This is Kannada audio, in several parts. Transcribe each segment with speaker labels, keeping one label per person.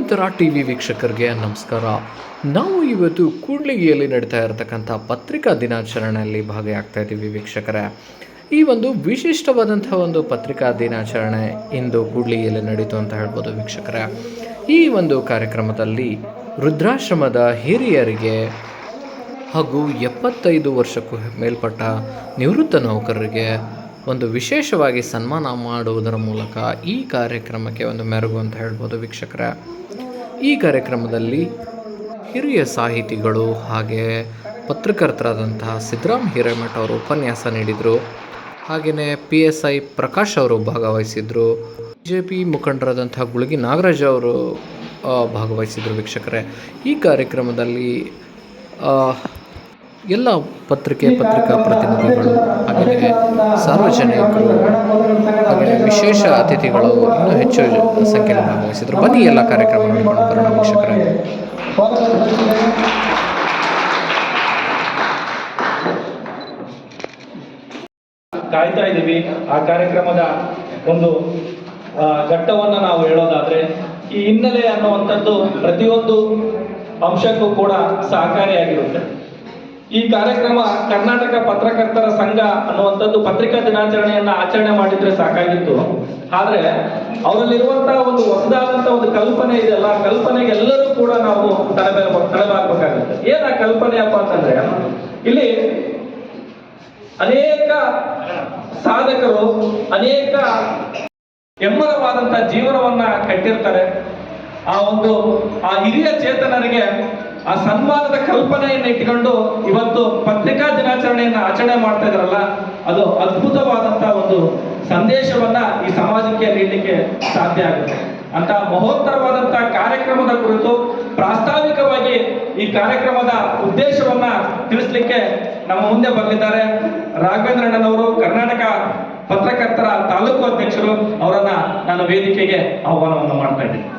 Speaker 1: ನಿರಂತರ ಟಿವಿ ವೀಕ್ಷಕರಿಗೆ ನಮಸ್ಕಾರ. ನಾವು ಇವತ್ತು ಕೂಡ್ಲಿಗಿಯಲ್ಲಿ ನಡೀತಾ ಇರತಕ್ಕಂಥ ಪತ್ರಿಕಾ ದಿನಾಚರಣೆಯಲ್ಲಿ ಭಾಗಿಯಾಗ್ತಾ ಇದ್ದೀವಿ ವೀಕ್ಷಕರೇ. ಈ ಒಂದು ವಿಶಿಷ್ಟವಾದಂಥ ಒಂದು ಪತ್ರಿಕಾ ದಿನಾಚರಣೆ ಇಂದು ಕೂಡ್ಲಿಗಿಯಲ್ಲಿ ನಡೀತು ಅಂತ ಹೇಳ್ಬೋದು ವೀಕ್ಷಕರೇ. ಈ ಒಂದು ಕಾರ್ಯಕ್ರಮದಲ್ಲಿ ವೃದ್ಧಾಶ್ರಮದ ಹಿರಿಯರಿಗೆ ಹಾಗೂ 75 ವರ್ಷಕ್ಕೂ ಮೇಲ್ಪಟ್ಟ ನಿವೃತ್ತ ನೌಕರರಿಗೆ ಒಂದು ವಿಶೇಷವಾಗಿ ಸನ್ಮಾನ ಮಾಡುವುದರ ಮೂಲಕ ಈ ಕಾರ್ಯಕ್ರಮಕ್ಕೆ ಒಂದು ಮೆರುಗು ಅಂತ ಹೇಳ್ಬೋದು ವೀಕ್ಷಕರೇ. ಈ ಕಾರ್ಯಕ್ರಮದಲ್ಲಿ ಹಿರಿಯ ಸಾಹಿತಿಗಳು ಹಾಗೆ ಪತ್ರಕರ್ತರಾದಂತಹ ಸಿದ್ದರಾಮ್ ಹಿರೇಮಠ ಅವರು ಉಪನ್ಯಾಸ ನೀಡಿದರು. ಹಾಗೆಯೇ PSI ಪ್ರಕಾಶ್ ಅವರು ಭಾಗವಹಿಸಿದರು. BJP ಮುಖಂಡರಾದಂಥ ಗುಳಗಿ ನಾಗರಾಜ್ ಅವರು ಭಾಗವಹಿಸಿದರು ವೀಕ್ಷಕರೇ. ಈ ಕಾರ್ಯಕ್ರಮದಲ್ಲಿ ಎಲ್ಲ ಪತ್ರಿಕಾ ಪ್ರತಿನಿಧಿಗಳು ಹಾಗೆಯೇ ಸಾರ್ವಜನಿಕರು ಹಾಗೆಯೇ ವಿಶೇಷ ಅತಿಥಿಗಳು ಇನ್ನೂ ಹೆಚ್ಚು ಸಂಖ್ಯೆಯಲ್ಲಿ ಭಾಗವಹಿಸಿದರು. ಬನ್ನಿ ಎಲ್ಲ ಕಾರ್ಯಕ್ರಮ ನೋಡಿಕೊಂಡು ಬರೋಣ ವೀಕ್ಷಕರೇ.
Speaker 2: ಕಾಯ್ತಾ ಇದ್ದೀವಿ. ಆ ಕಾರ್ಯಕ್ರಮದ ಒಂದು ಘಟ್ಟವನ್ನು ನಾವು ಹೇಳೋದಾದ್ರೆ, ಈ ಹಿನ್ನೆಲೆ ಅನ್ನುವಂಥದ್ದು ಪ್ರತಿಯೊಂದು ಅಂಶಕ್ಕೂ ಕೂಡ ಸಹಕಾರಿಯಾಗಿರುತ್ತೆ. ಈ ಕಾರ್ಯಕ್ರಮ ಕರ್ನಾಟಕ ಪತ್ರಕರ್ತರ ಸಂಘ ಅನ್ನುವಂಥದ್ದು ಪತ್ರಿಕಾ ದಿನಾಚರಣೆಯನ್ನ ಆಚರಣೆ ಮಾಡಿದ್ರೆ ಸಾಕಾಗಿತ್ತು. ಆದ್ರೆ ಅವರಲ್ಲಿರುವಂತಹ ಒಂದು ಹೊಸದಾದಂತಹ ಒಂದು ಕಲ್ಪನೆ ಇದೆಯಲ್ಲ, ಕಲ್ಪನೆಗೆ ಎಲ್ಲರೂ ಕೂಡ ನಾವು ತಲೆಬಾಗಬೇಕಾಗುತ್ತೆ. ಏನ ಕಲ್ಪನೆಯಪ್ಪ ಅಂತಂದ್ರೆ, ಇಲ್ಲಿ ಅನೇಕ ಸಾಧಕರು ಅನೇಕ ಹೆಮ್ಮರವಾದಂತಹ ಜೀವನವನ್ನ ಕಟ್ಟಿರ್ತಾರೆ. ಆ ಹಿರಿಯ ಚೇತನರಿಗೆ ಆ ಸನ್ಮಾನದ ಕಲ್ಪನೆಯನ್ನು ಇಟ್ಟುಕೊಂಡು ಇವತ್ತು ಪತ್ರಿಕಾ ದಿನಾಚರಣೆಯನ್ನು ಆಚರಣೆ ಮಾಡ್ತಾ ಇದಾರಲ್ಲ, ಅದು ಅದ್ಭುತವಾದಂತಹ ಒಂದು ಸಂದೇಶವನ್ನ ಈ ಸಮಾಜಕ್ಕೆ ನೀಡಲಿಕ್ಕೆ ಸಾಧ್ಯ ಆಗುತ್ತೆ. ಅಂತ ಮಹೋತ್ತರವಾದಂತಹ ಕಾರ್ಯಕ್ರಮದ ಕುರಿತು ಪ್ರಾಸ್ತಾವಿಕವಾಗಿ ಈ ಕಾರ್ಯಕ್ರಮದ ಉದ್ದೇಶವನ್ನ ತಿಳಿಸ್ಲಿಕ್ಕೆ ನಮ್ಮ ಮುಂದೆ ಬಂದಿದ್ದಾರೆ ರಾಘವೇಂದ್ರಣ್ಣನವರು, ಕರ್ನಾಟಕ ಪತ್ರಕರ್ತರ ತಾಲೂಕು ಅಧ್ಯಕ್ಷರು. ಅವರನ್ನ ನಾನು ವೇದಿಕೆಗೆ ಆಹ್ವಾನವನ್ನು ಮಾಡ್ತಾ ಇದ್ದೀನಿ.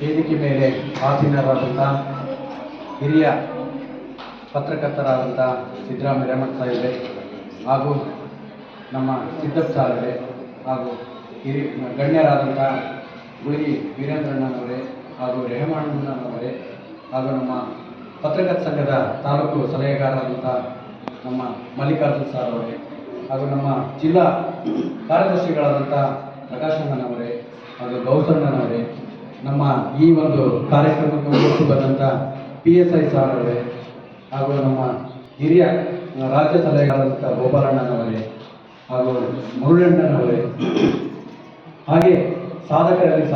Speaker 3: ವೇದಿಕೆ ಮೇಲೆ ಆಸೀನರಾದಂಥ ಹಿರಿಯ ಪತ್ರಕರ್ತರಾದಂಥ ಸಿದ್ದರಾಮ್ ಹಿರೇಮಠ ಸಾಹೇಬರೇ ಹಾಗೂ ನಮ್ಮ ಸಿದ್ದಪ್ಪ ಸಾಹೇಬರೇ ಹಾಗೂ ಗಣ್ಯರಾದಂಥ ಗುಳಗಿ ವೀರೇಂದ್ರಣ್ಣನವರೇ ಹಾಗೂ ರೆಹಮಾನಣ್ಣನವರೇ ಹಾಗೂ ನಮ್ಮ ಪತ್ರಕರ್ತರ ಸಂಘದ ತಾಲೂಕು ಸಲಹೆಗಾರರಾದಂಥ ನಮ್ಮ ಮಲ್ಲಿಕಾರ್ಜುನ್ ಸಾರ್ ಅವರೇ ಹಾಗೂ ನಮ್ಮ ಜಿಲ್ಲಾ ಕಾರ್ಯದರ್ಶಿಗಳಾದಂಥ ಪ್ರಕಾಶಣ್ಣನವರೇ ಹಾಗೂ ಗೌಸಣ್ಣನವರೇ, ನಮ್ಮ ಈ ಒಂದು ಕಾರ್ಯಕ್ರಮಕ್ಕೆ ಒಟ್ಟು ಬಂದಂಥ PSI ಸಾರ್ ಅವರೇ ಹಾಗೂ ನಮ್ಮ ಹಿರಿಯ ರಾಜ್ಯ ಸಲಹೆಗಾರರಾದಂಥ ಗೋಪಾಲಣ್ಣನವರೇ ಹಾಗೂ ಮುರುಳಣ್ಣನವರೇ, ಹಾಗೆ ಸಾಧಕರಲ್ಲಿ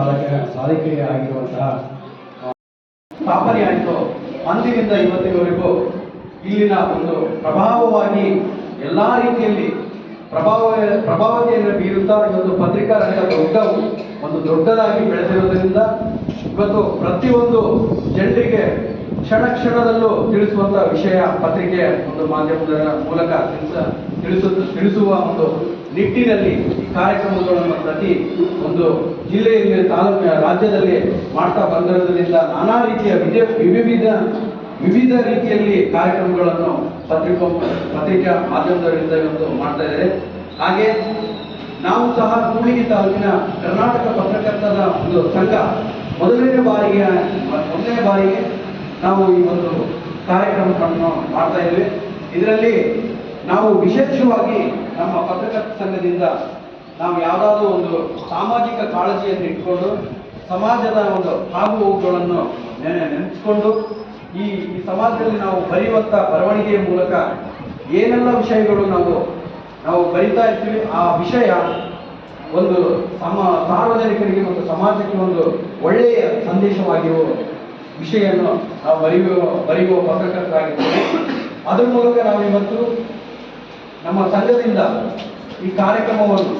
Speaker 3: ಸಾಧಕಿಯಾಗಿರುವಂತಹ ಸ್ಥಾಪನೆ ಆಯಿತು. ಅಂದಿನಿಂದ ಇವತ್ತಿನವರೆಗೂ ಇಲ್ಲಿನ ಒಂದು ಪ್ರಭಾವವಾಗಿ ಎಲ್ಲ ರೀತಿಯಲ್ಲಿ ಪ್ರಭಾವತೆಯನ್ನು ಬೀರುತ್ತಾ ಇವತ್ತು ಪತ್ರಿಕಾ ರಂಗ ದೊಡ್ಡದಾಗಿ ಬೆಳೆದಿರುವುದರಿಂದ ಇವತ್ತು ಪ್ರತಿಯೊಂದು ಜನರಿಗೆ ಕ್ಷಣದಲ್ಲೂ ತಿಳಿಸುವಂತಹ ವಿಷಯ ಪತ್ರಿಕೆ ಒಂದು ಮಾಧ್ಯಮದ ಮೂಲಕ ತಿಳಿಸುವ ಒಂದು ನಿಟ್ಟಿನಲ್ಲಿ ಈ ಕಾರ್ಯಕ್ರಮಗಳನ್ನು ಪ್ರತಿ ಒಂದು ಜಿಲ್ಲೆಯಲ್ಲಿ ತಾಲೂಕು ರಾಜ್ಯದಲ್ಲಿ ಮಾಡ್ತಾ ಬಂದಿರೋದ್ರಿಂದ ನಾನಾ ರೀತಿಯ ವಿವಿಧ ರೀತಿಯಲ್ಲಿ ಕಾರ್ಯಕ್ರಮಗಳನ್ನು ಪತ್ರಿಕಾ ಮಾಧ್ಯಮದವರಿಂದ ಇವತ್ತು ಮಾಡ್ತಾ ಇದ್ದಾರೆ. ಹಾಗೆ ನಾವು ಸಹ ಕೂಡ್ಲಿಗಿ ತಾಲೂಕಿನ ಕರ್ನಾಟಕ ಪತ್ರಕರ್ತರ ಒಂದು ಸಂಘ ಮೊದಲನೇ ಬಾರಿಗೆ ನಾವು ಈ ಒಂದು ಕಾರ್ಯಕ್ರಮವನ್ನು ಮಾಡ್ತಾ ಇದ್ದೇವೆ. ಇದರಲ್ಲಿ ನಾವು ವಿಶೇಷವಾಗಿ ನಮ್ಮ ಪತ್ರಕರ್ತರ ಸಂಘದಿಂದ ನಾವು ಯಾವುದಾದ್ರೂ ಒಂದು ಸಾಮಾಜಿಕ ಕಾಳಜಿಯನ್ನು ಇಟ್ಕೊಂಡು ಸಮಾಜದ ಒಂದು ಆಗುಹೋಗುಗಳನ್ನು ನೆನೆಸ್ಕೊಂಡು ಈ ಸಮಾಜದಲ್ಲಿ ನಾವು ಬರೆಯುವಂಥ ಬರವಣಿಗೆಯ ಮೂಲಕ ಏನೆಲ್ಲ ವಿಷಯಗಳು ನಾವು ಬರಿತಾ ಇರ್ತೀವಿ, ಆ ವಿಷಯ ಒಂದು ಸಾರ್ವಜನಿಕರಿಗೆ ಮತ್ತು ಸಮಾಜಕ್ಕೆ ಒಂದು ಒಳ್ಳೆಯ ಸಂದೇಶವಾಗಿರುವ ವಿಷಯವನ್ನು ನಾವು ಬರೆಯುವ ಪತ್ರಕರ್ತರಾಗಿದ್ದೇವೆ. ಅದರ ಮೂಲಕ ನಾವು ಇವತ್ತು ನಮ್ಮ ಸಂಘದಿಂದ ಈ ಕಾರ್ಯಕ್ರಮವನ್ನು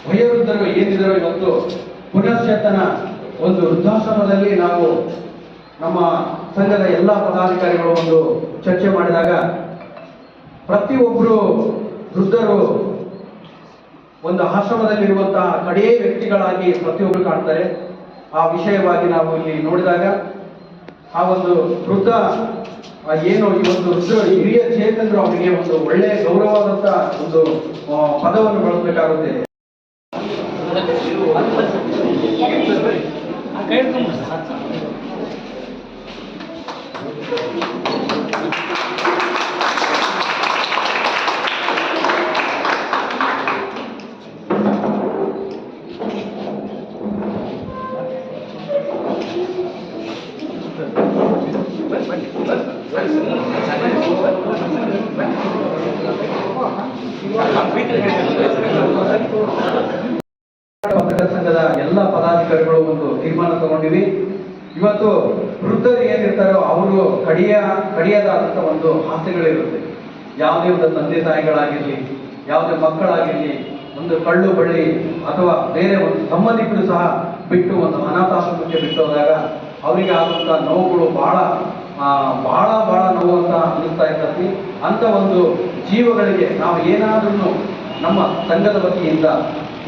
Speaker 3: ವಯೋವೃದ್ಧರು ಏನಿದ್ದಾರೋ ಇವತ್ತು ಪುನಶ್ಚೇತನ ಒಂದು ವೃದ್ಧಾಶ್ರಮದಲ್ಲಿ ನಾವು ನಮ್ಮ ಸಂಘದ ಎಲ್ಲ ಪದಾಧಿಕಾರಿಗಳು ಒಂದು ಚರ್ಚೆ ಮಾಡಿದಾಗ ಪ್ರತಿಯೊಬ್ಬರು ವೃದ್ಧರು ಒಂದು ಆಶ್ರಮದಲ್ಲಿರುವಂತಹ ಕಡೆಯ ವ್ಯಕ್ತಿಗಳಾಗಿ ಪ್ರತಿಯೊಬ್ಬರು ಕಾಣ್ತಾರೆ. ಆ ವಿಷಯವಾಗಿ ನಾವು ಇಲ್ಲಿ ನೋಡಿದಾಗ ಆ ಒಂದು ವೃದ್ಧ ಏನು ಈ ಒಂದು ಹಿರಿಯ ಚೇತನರು ಅವರಿಗೆ ಒಂದು ಒಳ್ಳೆಯ ಗೌರವವಾದಂತ ಒಂದು ಪದವನ್ನು ಬಳಸಬೇಕಾಗುತ್ತೆ. ಪತ್ರಕರ್ತರ ಸಂಘದ ಎಲ್ಲ ಪದಾಧಿಕಾರಿಗಳು ಒಂದು ತೀರ್ಮಾನ ತಗೊಂಡಿವಿ. ಇವತ್ತು ವೃದ್ಧರು ಏನಿರ್ತಾರೋ ಅವರು ಕಡಿಯದಾದಂಥ ಒಂದು ಆಸೆಗಳಿರುತ್ತೆ. ಯಾವುದೇ ಒಂದು ತಂದೆ ತಾಯಿಗಳಾಗಿರ್ಲಿ, ಯಾವುದೇ ಮಕ್ಕಳಾಗಿರ್ಲಿ, ಒಂದು ಕಳ್ಳು ಬಳ್ಳಿ ಅಥವಾ ಬೇರೆ ಒಂದು ಸಂಬಂಧಿಕರು ಸಹ ಬಿಟ್ಟು ಒಂದು ಅನಾಥಾಶ್ರಮಕ್ಕೆ ಬಿಟ್ಟು ಹೋದಾಗ ಅವರಿಗೆ ಆದಂಥ ನೋವುಗಳು ಬಹಳ ನೋವು ಅಂತ ಅನ್ನಿಸ್ತಾ ಇರ್ತತಿ. ಅಂತ ಒಂದು ಜೀವಗಳಿಗೆ ನಾವು ಏನಾದ್ರೂ ನಮ್ಮ ಸಂಘದ ವತಿಯಿಂದ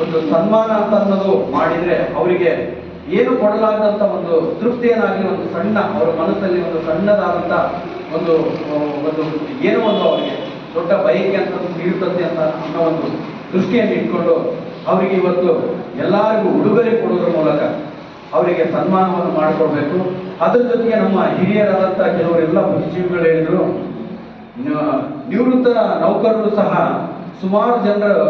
Speaker 3: ಒಂದು ಸನ್ಮಾನ ಅಂತ ಅನ್ನೋದು ಮಾಡಿದ್ರೆ ಅವರಿಗೆ ಏನು ಕೊಡಲಾಗದಂತ ಒಂದು ತೃಪ್ತಿಯನ್ನಾಗಿ ಒಂದು ಸಣ್ಣ ಅವರ ಮನಸ್ಸಲ್ಲಿ ಒಂದು ಸಣ್ಣದಾದಂತ ಒಂದು ಏನೋ ಒಂದು ಅವರಿಗೆ ದೊಡ್ಡ ಬಯಕೆ ಅಂತ ಇರುತ್ತದೆ ಅಂತ ಅನ್ನೋ ಒಂದು ದೃಷ್ಟಿಯನ್ನು ಇಟ್ಕೊಂಡು ಅವರಿಗೆ ಇವತ್ತು ಎಲ್ಲರಿಗೂ ಉಡುಗೊರೆ ಕೊಡೋದ್ರ ಮೂಲಕ ಅವರಿಗೆ ಸನ್ಮಾನವನ್ನು ಮಾಡಿಕೊಡ್ಬೇಕು. ಅದ್ರ ಜೊತೆಗೆ ನಮ್ಮ ಹಿರಿಯರಾದಂಥ ಕೆಲವರೆಲ್ಲ ಬುದ್ಧಿಜೀವಿಗಳು ಹೇಳಿದ್ರು, ನಿವೃತ್ತ ನೌಕರರು ಸಹ ಸುಮಾರು ಜನರು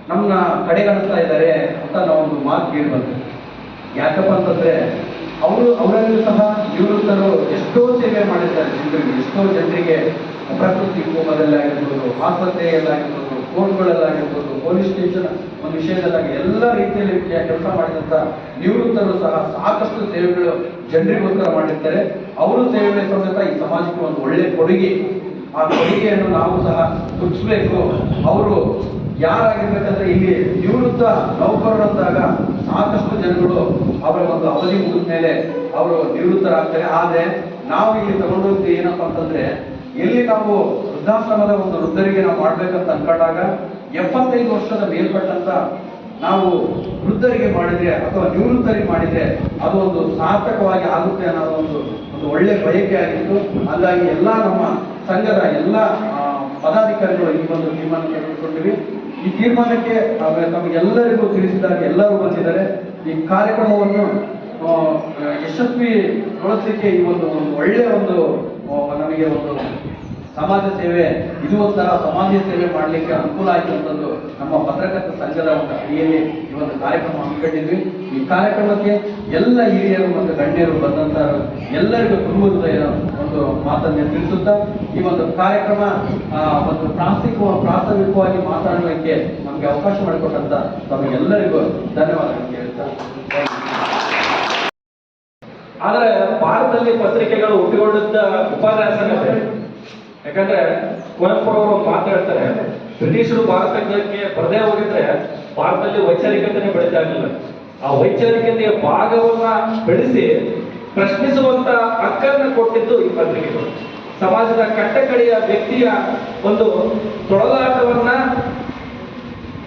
Speaker 3: ನಮ್ಮನ್ನ ಕಡೆಗಣಿಸ್ತಾ ಇದ್ದಾರೆ ಅಂತ ನಾವೊಂದು ಮಾತು ಕೇಳಿ ಬಂದ್ವಿ. ಯಾಕಪ್ಪ ಅಂತಂದ್ರೆ ಅವರಲ್ಲೂ ಸಹ ನಿವೃತ್ತರು ಎಷ್ಟೋ ಸೇವೆ ಮಾಡಿದ್ದಾರೆ ಜನರಿಗೆ, ಎಷ್ಟೋ ಜನರಿಗೆ ಪ್ರಕೃತಿ ವಿಕೋಪದಲ್ಲಾಗಿರ್ಬೋದು, ಆಸ್ಪತ್ರೆಯಲ್ಲಾಗಿರ್ಬೋದು, ಕೋರ್ಟ್ಗಳಲ್ಲಾಗಿರ್ಬೋದು, ಪೊಲೀಸ್ ಸ್ಟೇಷನ್ ಒಂದು ವಿಷಯದಲ್ಲಾಗಿ ಎಲ್ಲ ರೀತಿಯಲ್ಲಿ ಕೆಲಸ ಮಾಡಿದಂಥ ನಿವೃತ್ತರು ಸಹ ಸಾಕಷ್ಟು ಸೇವೆಗಳು ಜನರಿಗೋಸ್ಕರ ಮಾಡಿರ್ತಾರೆ. ಅವರು ಸೇವೆ ಸಮೇತ ಈ ಸಮಾಜಕ್ಕೆ ಒಂದು ಒಳ್ಳೆ ಕೊಡುಗೆ, ಆ ಕೊಡುಗೆಯನ್ನು ನಾವು ಸಹ ಗುರುತಿಸಬೇಕು. ಅವರು ಯಾರಾಗಿರ್ಬೇಕಂದ್ರೆ ಇಲ್ಲಿ ನಿವೃತ್ತ ನೌಕರರು ಅಂದಾಗ ಸಾಕಷ್ಟು ಜನಗಳು ಅವರ ಒಂದು ಅವಧಿ ಮುಗಿದ ಮೇಲೆ ಅವರು ನಿವೃತ್ತರಾಗ್ತಾರೆ. ಆದ್ರೆ ನಾವು ಇಲ್ಲಿ ತಗೊಂಡೋಗ್ತೀವಿ ಏನಪ್ಪಾ ಅಂತಂದ್ರೆ, ಎಲ್ಲಿ ನಾವು ವೃದ್ಧಾಶ್ರಮದ ಒಂದು ವೃದ್ಧರಿಗೆ ನಾವು ಮಾಡ್ಬೇಕಂತ ಅನ್ಕೊಂಡಾಗ 75 ವರ್ಷದ ಮೇಲ್ಪಟ್ಟಂತ ನಾವು ವೃದ್ಧರಿಗೆ ಮಾಡಿದ್ರೆ ಅಥವಾ ನಿವೃತ್ತರಿಗೆ ಮಾಡಿದ್ರೆ ಅದು ಒಂದು ಸಾರ್ಥಕವಾಗಿ ಆಗುತ್ತೆ ಅನ್ನೋದು ಒಂದು ಒಳ್ಳೆ ಬಯಕೆ ಆಗಿತ್ತು. ಹಾಗಾಗಿ ಎಲ್ಲ ನಮ್ಮ ಸಂಘದ ಎಲ್ಲ ಪದಾಧಿಕಾರಿಗಳು ಈ ಒಂದು ತೀರ್ಮಾನ ತೆಗೆದುಕೊಂಡಿವಿ. ಈ ತೀರ್ಮಾನಕ್ಕೆ ನಮಗೆಲ್ಲರಿಗೂ ತಿಳಿಸಿದಾಗ ಎಲ್ಲರೂ ಬಂದಿದ್ದಾರೆ. ಈ ಕಾರ್ಯಕ್ರಮವನ್ನು ಯಶಸ್ವಿಗೊಳಿಸಲಿಕ್ಕೆ ಈ ಒಂದು ಒಳ್ಳೆಯ ಒಂದು ನಮಗೆ ಒಂದು ಸಮಾಜ ಸೇವೆ, ಇದು ಒಂಥರ ಸಮಾಜ ಸೇವೆ ಮಾಡಲಿಕ್ಕೆ ಅನುಕೂಲ ಆಯಿತು ಅಂತಂದು ನಮ್ಮ ಪತ್ರಕರ್ತರ ಸಂಘದ ಒಂದು ಅಡಿಯಲ್ಲಿ ಈ ಒಂದು ಕಾರ್ಯಕ್ರಮ ಹಮ್ಮಿಕೊಂಡಿದ್ವಿ. ಈ ಕಾರ್ಯಕ್ರಮಕ್ಕೆ ಎಲ್ಲ ಹಿರಿಯರು ಮತ್ತು ಗಣ್ಯರು ಬಂದಂತ ಎಲ್ಲರಿಗೂ ತುಂಬ ಹೃದಯ ಒಂದು ಮಾತನ್ನು ತಿಳಿಸುತ್ತಾ ಈ ಒಂದು ಕಾರ್ಯಕ್ರಮ ಒಂದು ಪ್ರಾಥಮಿಕವಾಗಿ ಮಾತನಾಡಲಿಕ್ಕೆ ನಮಗೆ ಅವಕಾಶ ಮಾಡಿಕೊಟ್ಟಂತ ತಮಗೆಲ್ಲರಿಗೂ ಧನ್ಯವಾದಗಳು ಹೇಳ್ತಾ.
Speaker 2: ಆದರೆ ಭಾರತದಲ್ಲಿ ಪತ್ರಿಕೆಗಳು ಹುಟ್ಟಿಕೊಂಡಂತ ಉಪನ್ಯಾಸನೇ. ಯಾಕಂದ್ರೆ ಕುವೆಂಪು ಅವರು ಮಾತಾಡ್ತಾರೆ, ಬ್ರಿಟಿಷರು ಭಾರತಕ್ಕೆ ಬರದೇ ಹೋಗಿದ್ರೆ ಭಾರತದಲ್ಲಿ ವೈಚಾರಿಕತೆನೇ ಬೆಳೀತಾ ಇರಲಿಲ್ಲ. ಆ ವೈಚಾರಿಕತೆಯ ಭಾಗವನ್ನ ಬೆಳೆಸಿ ಪ್ರಶ್ನಿಸುವಂತ ಹಕ್ಕನ್ನು ಕೊಟ್ಟಿದ್ದು ಈ ಪತ್ರಿಕೆಗಳು. ಸಮಾಜದ ಕಟ್ಟಕಡೆಯ ವ್ಯಕ್ತಿಯ ಒಂದು ತೊಳಲಾಟವನ್ನ,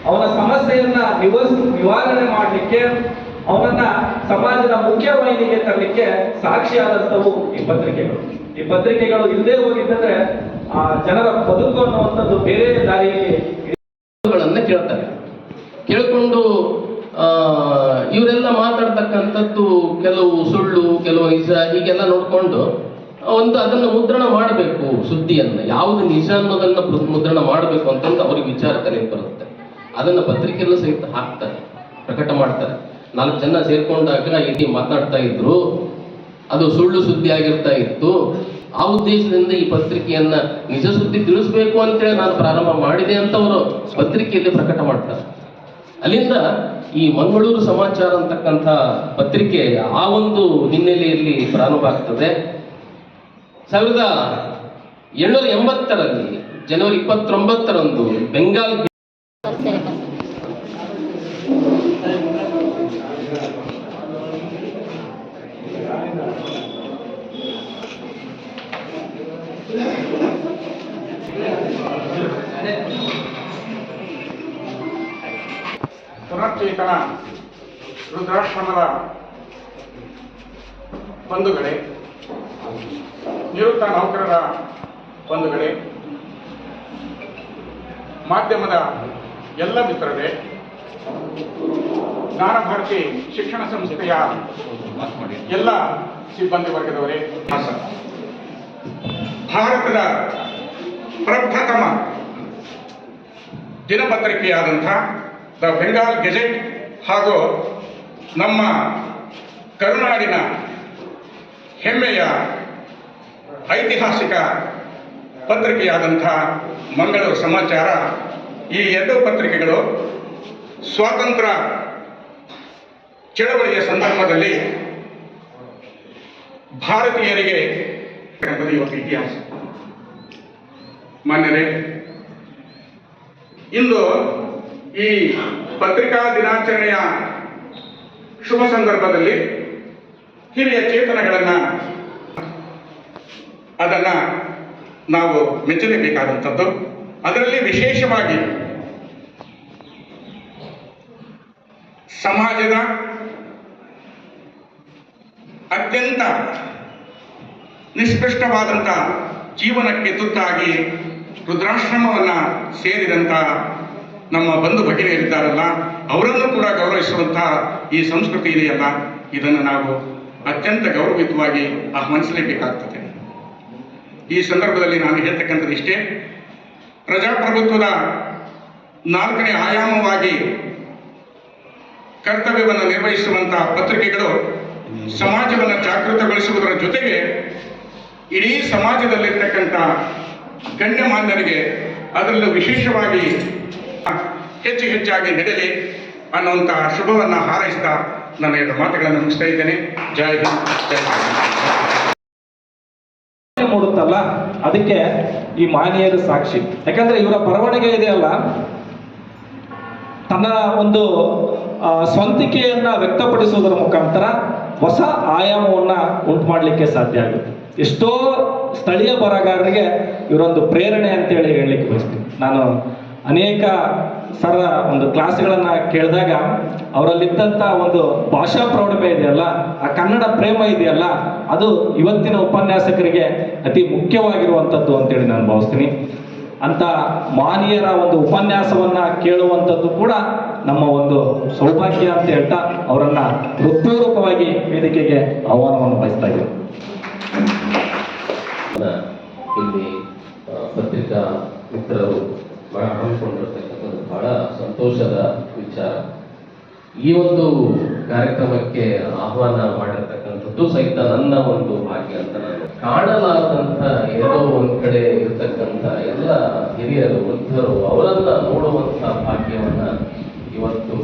Speaker 2: ಅವನ ಸಮಸ್ಯೆಯನ್ನ ನಿವಾರಣೆ ಮಾಡಲಿಕ್ಕೆ, ಅವನನ್ನ ಸಮಾಜದ ಮುಖ್ಯವಾಹಿನಿಗೆ ತರಲಿಕ್ಕೆ ಸಾಕ್ಷಿಯಾದಂಥವು ಈ ಪತ್ರಿಕೆಗಳು. ಈ ಪತ್ರಿಕೆಗಳು ಇಲ್ಲದೆ ಹೋಗಿದ್ದಂದ್ರೆ ಆ ಜನರ ಬದುಕು ಅನ್ನುವಂಥದ್ದು ಬೇರೆ ದಾರಿಯಲ್ಲಿ
Speaker 4: ಕೇಳ್ತಾರೆ. ಕೇಳ್ಕೊಂಡು ಇವರೆಲ್ಲ ಮಾತಾಡ್ತಕ್ಕಂಥದ್ದು ಕೆಲವು ಸುಳ್ಳು, ಕೆಲವು ನಿಜ, ಹೀಗೆಲ್ಲ ನೋಡ್ಕೊಂಡು ಅದನ್ನು ಮುದ್ರಣ ಮಾಡಬೇಕು. ಸುದ್ದಿಯನ್ನು ಯಾವುದು ನಿಜ ಅನ್ನೋದನ್ನ ಮುದ್ರಣ ಮಾಡಬೇಕು ಅಂತಂದು ಅವ್ರಿಗೆ ವಿಚಾರ ತಲೆಗೆ ಬರುತ್ತೆ. ಅದನ್ನ ಪತ್ರಿಕೆಯಲ್ಲೂ ಸಹಿತ ಹಾಕ್ತಾರೆ, ಪ್ರಕಟ ಮಾಡ್ತಾರೆ. 4 ಜನ ಸೇರ್ಕೊಂಡಾಗ ಇಲ್ಲಿ ಮಾತನಾಡ್ತಾ ಇದ್ರು, ಅದು ಸುಳ್ಳು ಸುದ್ದಿ ಆಗಿರ್ತಾ ಇತ್ತು. ಆ ಉದ್ದೇಶದಿಂದ ಈ ಪತ್ರಿಕೆಯನ್ನ ನಿಜ ಸುದ್ದಿ ತಿಳಿಸ್ಬೇಕು ಅಂತೇಳಿ ನಾನು ಪ್ರಾರಂಭ ಮಾಡಿದೆ ಅಂತ ಅವರು ಪತ್ರಿಕೆಯಲ್ಲಿ ಪ್ರಕಟ ಮಾಡ್ತಾರೆ. ಅಲ್ಲಿಂದ ಈ ಮಂಗಳೂರು ಸಮಾಚಾರ ಅಂತಕ್ಕಂಥ ಪತ್ರಿಕೆ ಆ ಒಂದು ಹಿನ್ನೆಲೆಯಲ್ಲಿ ಪ್ರಾರಂಭ ಆಗ್ತದೆ. 1780ರಲ್ಲಿ ಜನವರಿ 29ರಂದು ಬೆಂಗಾಲ್
Speaker 5: ಪುನಶ್ಚೇತನ ವೃದ್ಧಾಶ್ರಮದ ಬಂಧುಗಳೇ, ನಿವೃತ್ತ ನೌಕರರ ಬಂಧುಗಳೇ, ಮಾಧ್ಯಮದ ಎಲ್ಲ ಮಿತ್ರರೇ, ಜ್ಞಾನಭಾರತಿ ಶಿಕ್ಷಣ ಸಂಸ್ಥೆಯ ಎಲ್ಲ ಸಿಬ್ಬಂದಿ ವರ್ಗದವರೇ, ಭಾರತದ ಪ್ರಪ್ರಥಮ ದಿನಪತ್ರಿಕೆಯಾದಂಥ ದ ಬೆಂಗಾಲ್ ಗೆಜೆಟ್ ಹಾಗೂ ನಮ್ಮ ಕರುನಾಡಿನ ಹೆಮ್ಮೆಯ ಐತಿಹಾಸಿಕ ಪತ್ರಿಕೆಯಾದಂಥ ಮಂಗಳೂರು ಸಮಾಚಾರ, ಈ ಎರಡೂ ಪತ್ರಿಕೆಗಳು ಸ್ವಾತಂತ್ರ್ಯ ಚಳವಳಿಯ ಸಂದರ್ಭದಲ್ಲಿ ಭಾರತೀಯರಿಗೆ ಇವತ್ತು ಇತಿಹಾಸ. ಮಾನ್ಯರೇ, ಇಂದು ಈ ಪತ್ರಿಕಾ ದಿನಾಚರಣೆಯ ಶುಭ ಸಂದರ್ಭದಲ್ಲಿ ಹಿರಿಯ ಚೇತನಗಳನ್ನು ಅದನ್ನು ನಾವು ಮೆಚ್ಚಲೇಬೇಕಾದಂಥದ್ದು. ಅದರಲ್ಲಿ ವಿಶೇಷವಾಗಿ ಸಮಾಜದ ಅತ್ಯಂತ ನಿಷ್ಕೃಷ್ಟವಾದಂಥ ಜೀವನಕ್ಕೆ ತುತ್ತಾಗಿ ರುದ್ರಾಶ್ರಮವನ್ನು ಸೇರಿದಂಥ ನಮ್ಮ ಬಂಧು ಭಗಿನಿಯರಿದ್ದಾರಲ್ಲ, ಅವರನ್ನು ಕೂಡ ಗೌರವಿಸುವಂಥ ಈ ಸಂಸ್ಕೃತಿ ಇದೆಯಲ್ಲ, ಇದನ್ನು ನಾವು ಅತ್ಯಂತ ಗೌರವಯುತವಾಗಿ ಆಹ್ವಾನಿಸಲೇಬೇಕಾಗ್ತದೆ. ಈ ಸಂದರ್ಭದಲ್ಲಿ ನಾನು ಹೇಳ್ತಕ್ಕಂಥದ್ದು ಇಷ್ಟೇ, ಪ್ರಜಾಪ್ರಭುತ್ವದ 4ನೇ ಆಯಾಮವಾಗಿ ಕರ್ತವ್ಯವನ್ನು ನಿರ್ವಹಿಸುವಂಥ ಪತ್ರಿಕೆಗಳು ಸಮಾಜವನ್ನು ಜಾಗೃತಗೊಳಿಸುವುದರ ಜೊತೆಗೆ ಇಡೀ ಸಮಾಜದಲ್ಲಿರ್ತಕ್ಕಂಥ ಗಣ್ಯಮಾನ್ಯರಿಗೆ ಅದರಲ್ಲೂ ವಿಶೇಷವಾಗಿ ಹೆಚ್ಚಾಗಿ ನಡೆಯಲಿ ಅನ್ನುವಂಥ ಶುಭವನ್ನು ಹಾರೈಸ್ತಾ ನನ್ನ 2 ಮಾತುಗಳನ್ನು ಮುಗಿಸ್ತಾ ಇದ್ದೇನೆ. ಜೈ ಹಿಂದ್, ಜೈ ಭಾರತ್.
Speaker 2: ಮೂಡುತ್ತಲ್ಲ, ಅದಕ್ಕೆ ಈ ಮಾನ್ಯರು ಸಾಕ್ಷಿ. ಯಾಕಂದ್ರೆ ಇವರ ಬರವಣಿಗೆ ಇದೆಯಲ್ಲ, ತನ್ನ ಒಂದು ಸ್ವಂತಿಕೆಯನ್ನ ವ್ಯಕ್ತಪಡಿಸುವುದರ ಮುಖಾಂತರ ಹೊಸ ಆಯಾಮವನ್ನ ಉಂಟು ಮಾಡಲಿಕ್ಕೆ ಸಾಧ್ಯ ಆಗುತ್ತೆ. ಎಷ್ಟೋ ಸ್ಥಳೀಯ ಬರಹಗಾರರಿಗೆ ಇವರೊಂದು ಪ್ರೇರಣೆ ಅಂತೇಳಿ ಹೇಳಲಿಕ್ಕೆ ಬಯಸ್ತೀನಿ. ನಾನು ಅನೇಕ ಸರ ಒಂದು ಕ್ಲಾಸ್ಗಳನ್ನು ಕೇಳಿದಾಗ ಅವರಲ್ಲಿದ್ದಂಥ ಒಂದು ಭಾಷಾ ಪ್ರೌಢಿಮೆ ಇದೆಯಲ್ಲ, ಆ ಕನ್ನಡ ಪ್ರೇಮ ಇದೆಯಲ್ಲ, ಅದು ಇವತ್ತಿನ ಉಪನ್ಯಾಸಕರಿಗೆ ಅತಿ ಮುಖ್ಯವಾಗಿರುವಂಥದ್ದು ಅಂತೇಳಿ ನಾನು ಭಾವಿಸ್ತೀನಿ. ಅಂತ ಮಾನೀಯರ ಒಂದು ಉಪನ್ಯಾಸವನ್ನ ಕೇಳುವಂಥದ್ದು ಕೂಡ ನಮ್ಮ ಒಂದು ಸೌಭಾಗ್ಯ ಅಂತ ಹೇಳ್ತಾ ಅವರನ್ನ ಹೃತ್ಪೂರ್ವಕವಾಗಿ ವೇದಿಕೆಗೆ ಆಹ್ವಾನವನ್ನು ಬಯಸ್ತಾ ಇದ್ದೇವೆ.
Speaker 4: ಇಲ್ಲಿ ಪತ್ರಿಕಾ ಮಿತ್ರರು ಹಮ್ಮಿಕೊಂಡಿರ್ತಕ್ಕಂಥದ್ದು ಬಹಳ ಸಂತೋಷದ ವಿಚಾರ. ಈ ಒಂದು ಕಾರ್ಯಕ್ರಮಕ್ಕೆ ಆಹ್ವಾನ ಮಾಡಿರ್ತಕ್ಕಂಥದ್ದು ಸಹಿತ ನನ್ನ ಒಂದು ಭಾಗ್ಯ ಅಂತ ನಾನು ಕಾಣಲಾದಂಥ ಏನೋ ಒಂದ್ ಕಡೆ ಇರ್ತಕ್ಕಂಥ ಎಲ್ಲ ಹಿರಿಯರು ವೃದ್ಧರು ಅವರನ್ನ ನೋಡುವಂಥ ಭಾಗ್ಯವನ್ನ ಇವತ್ತು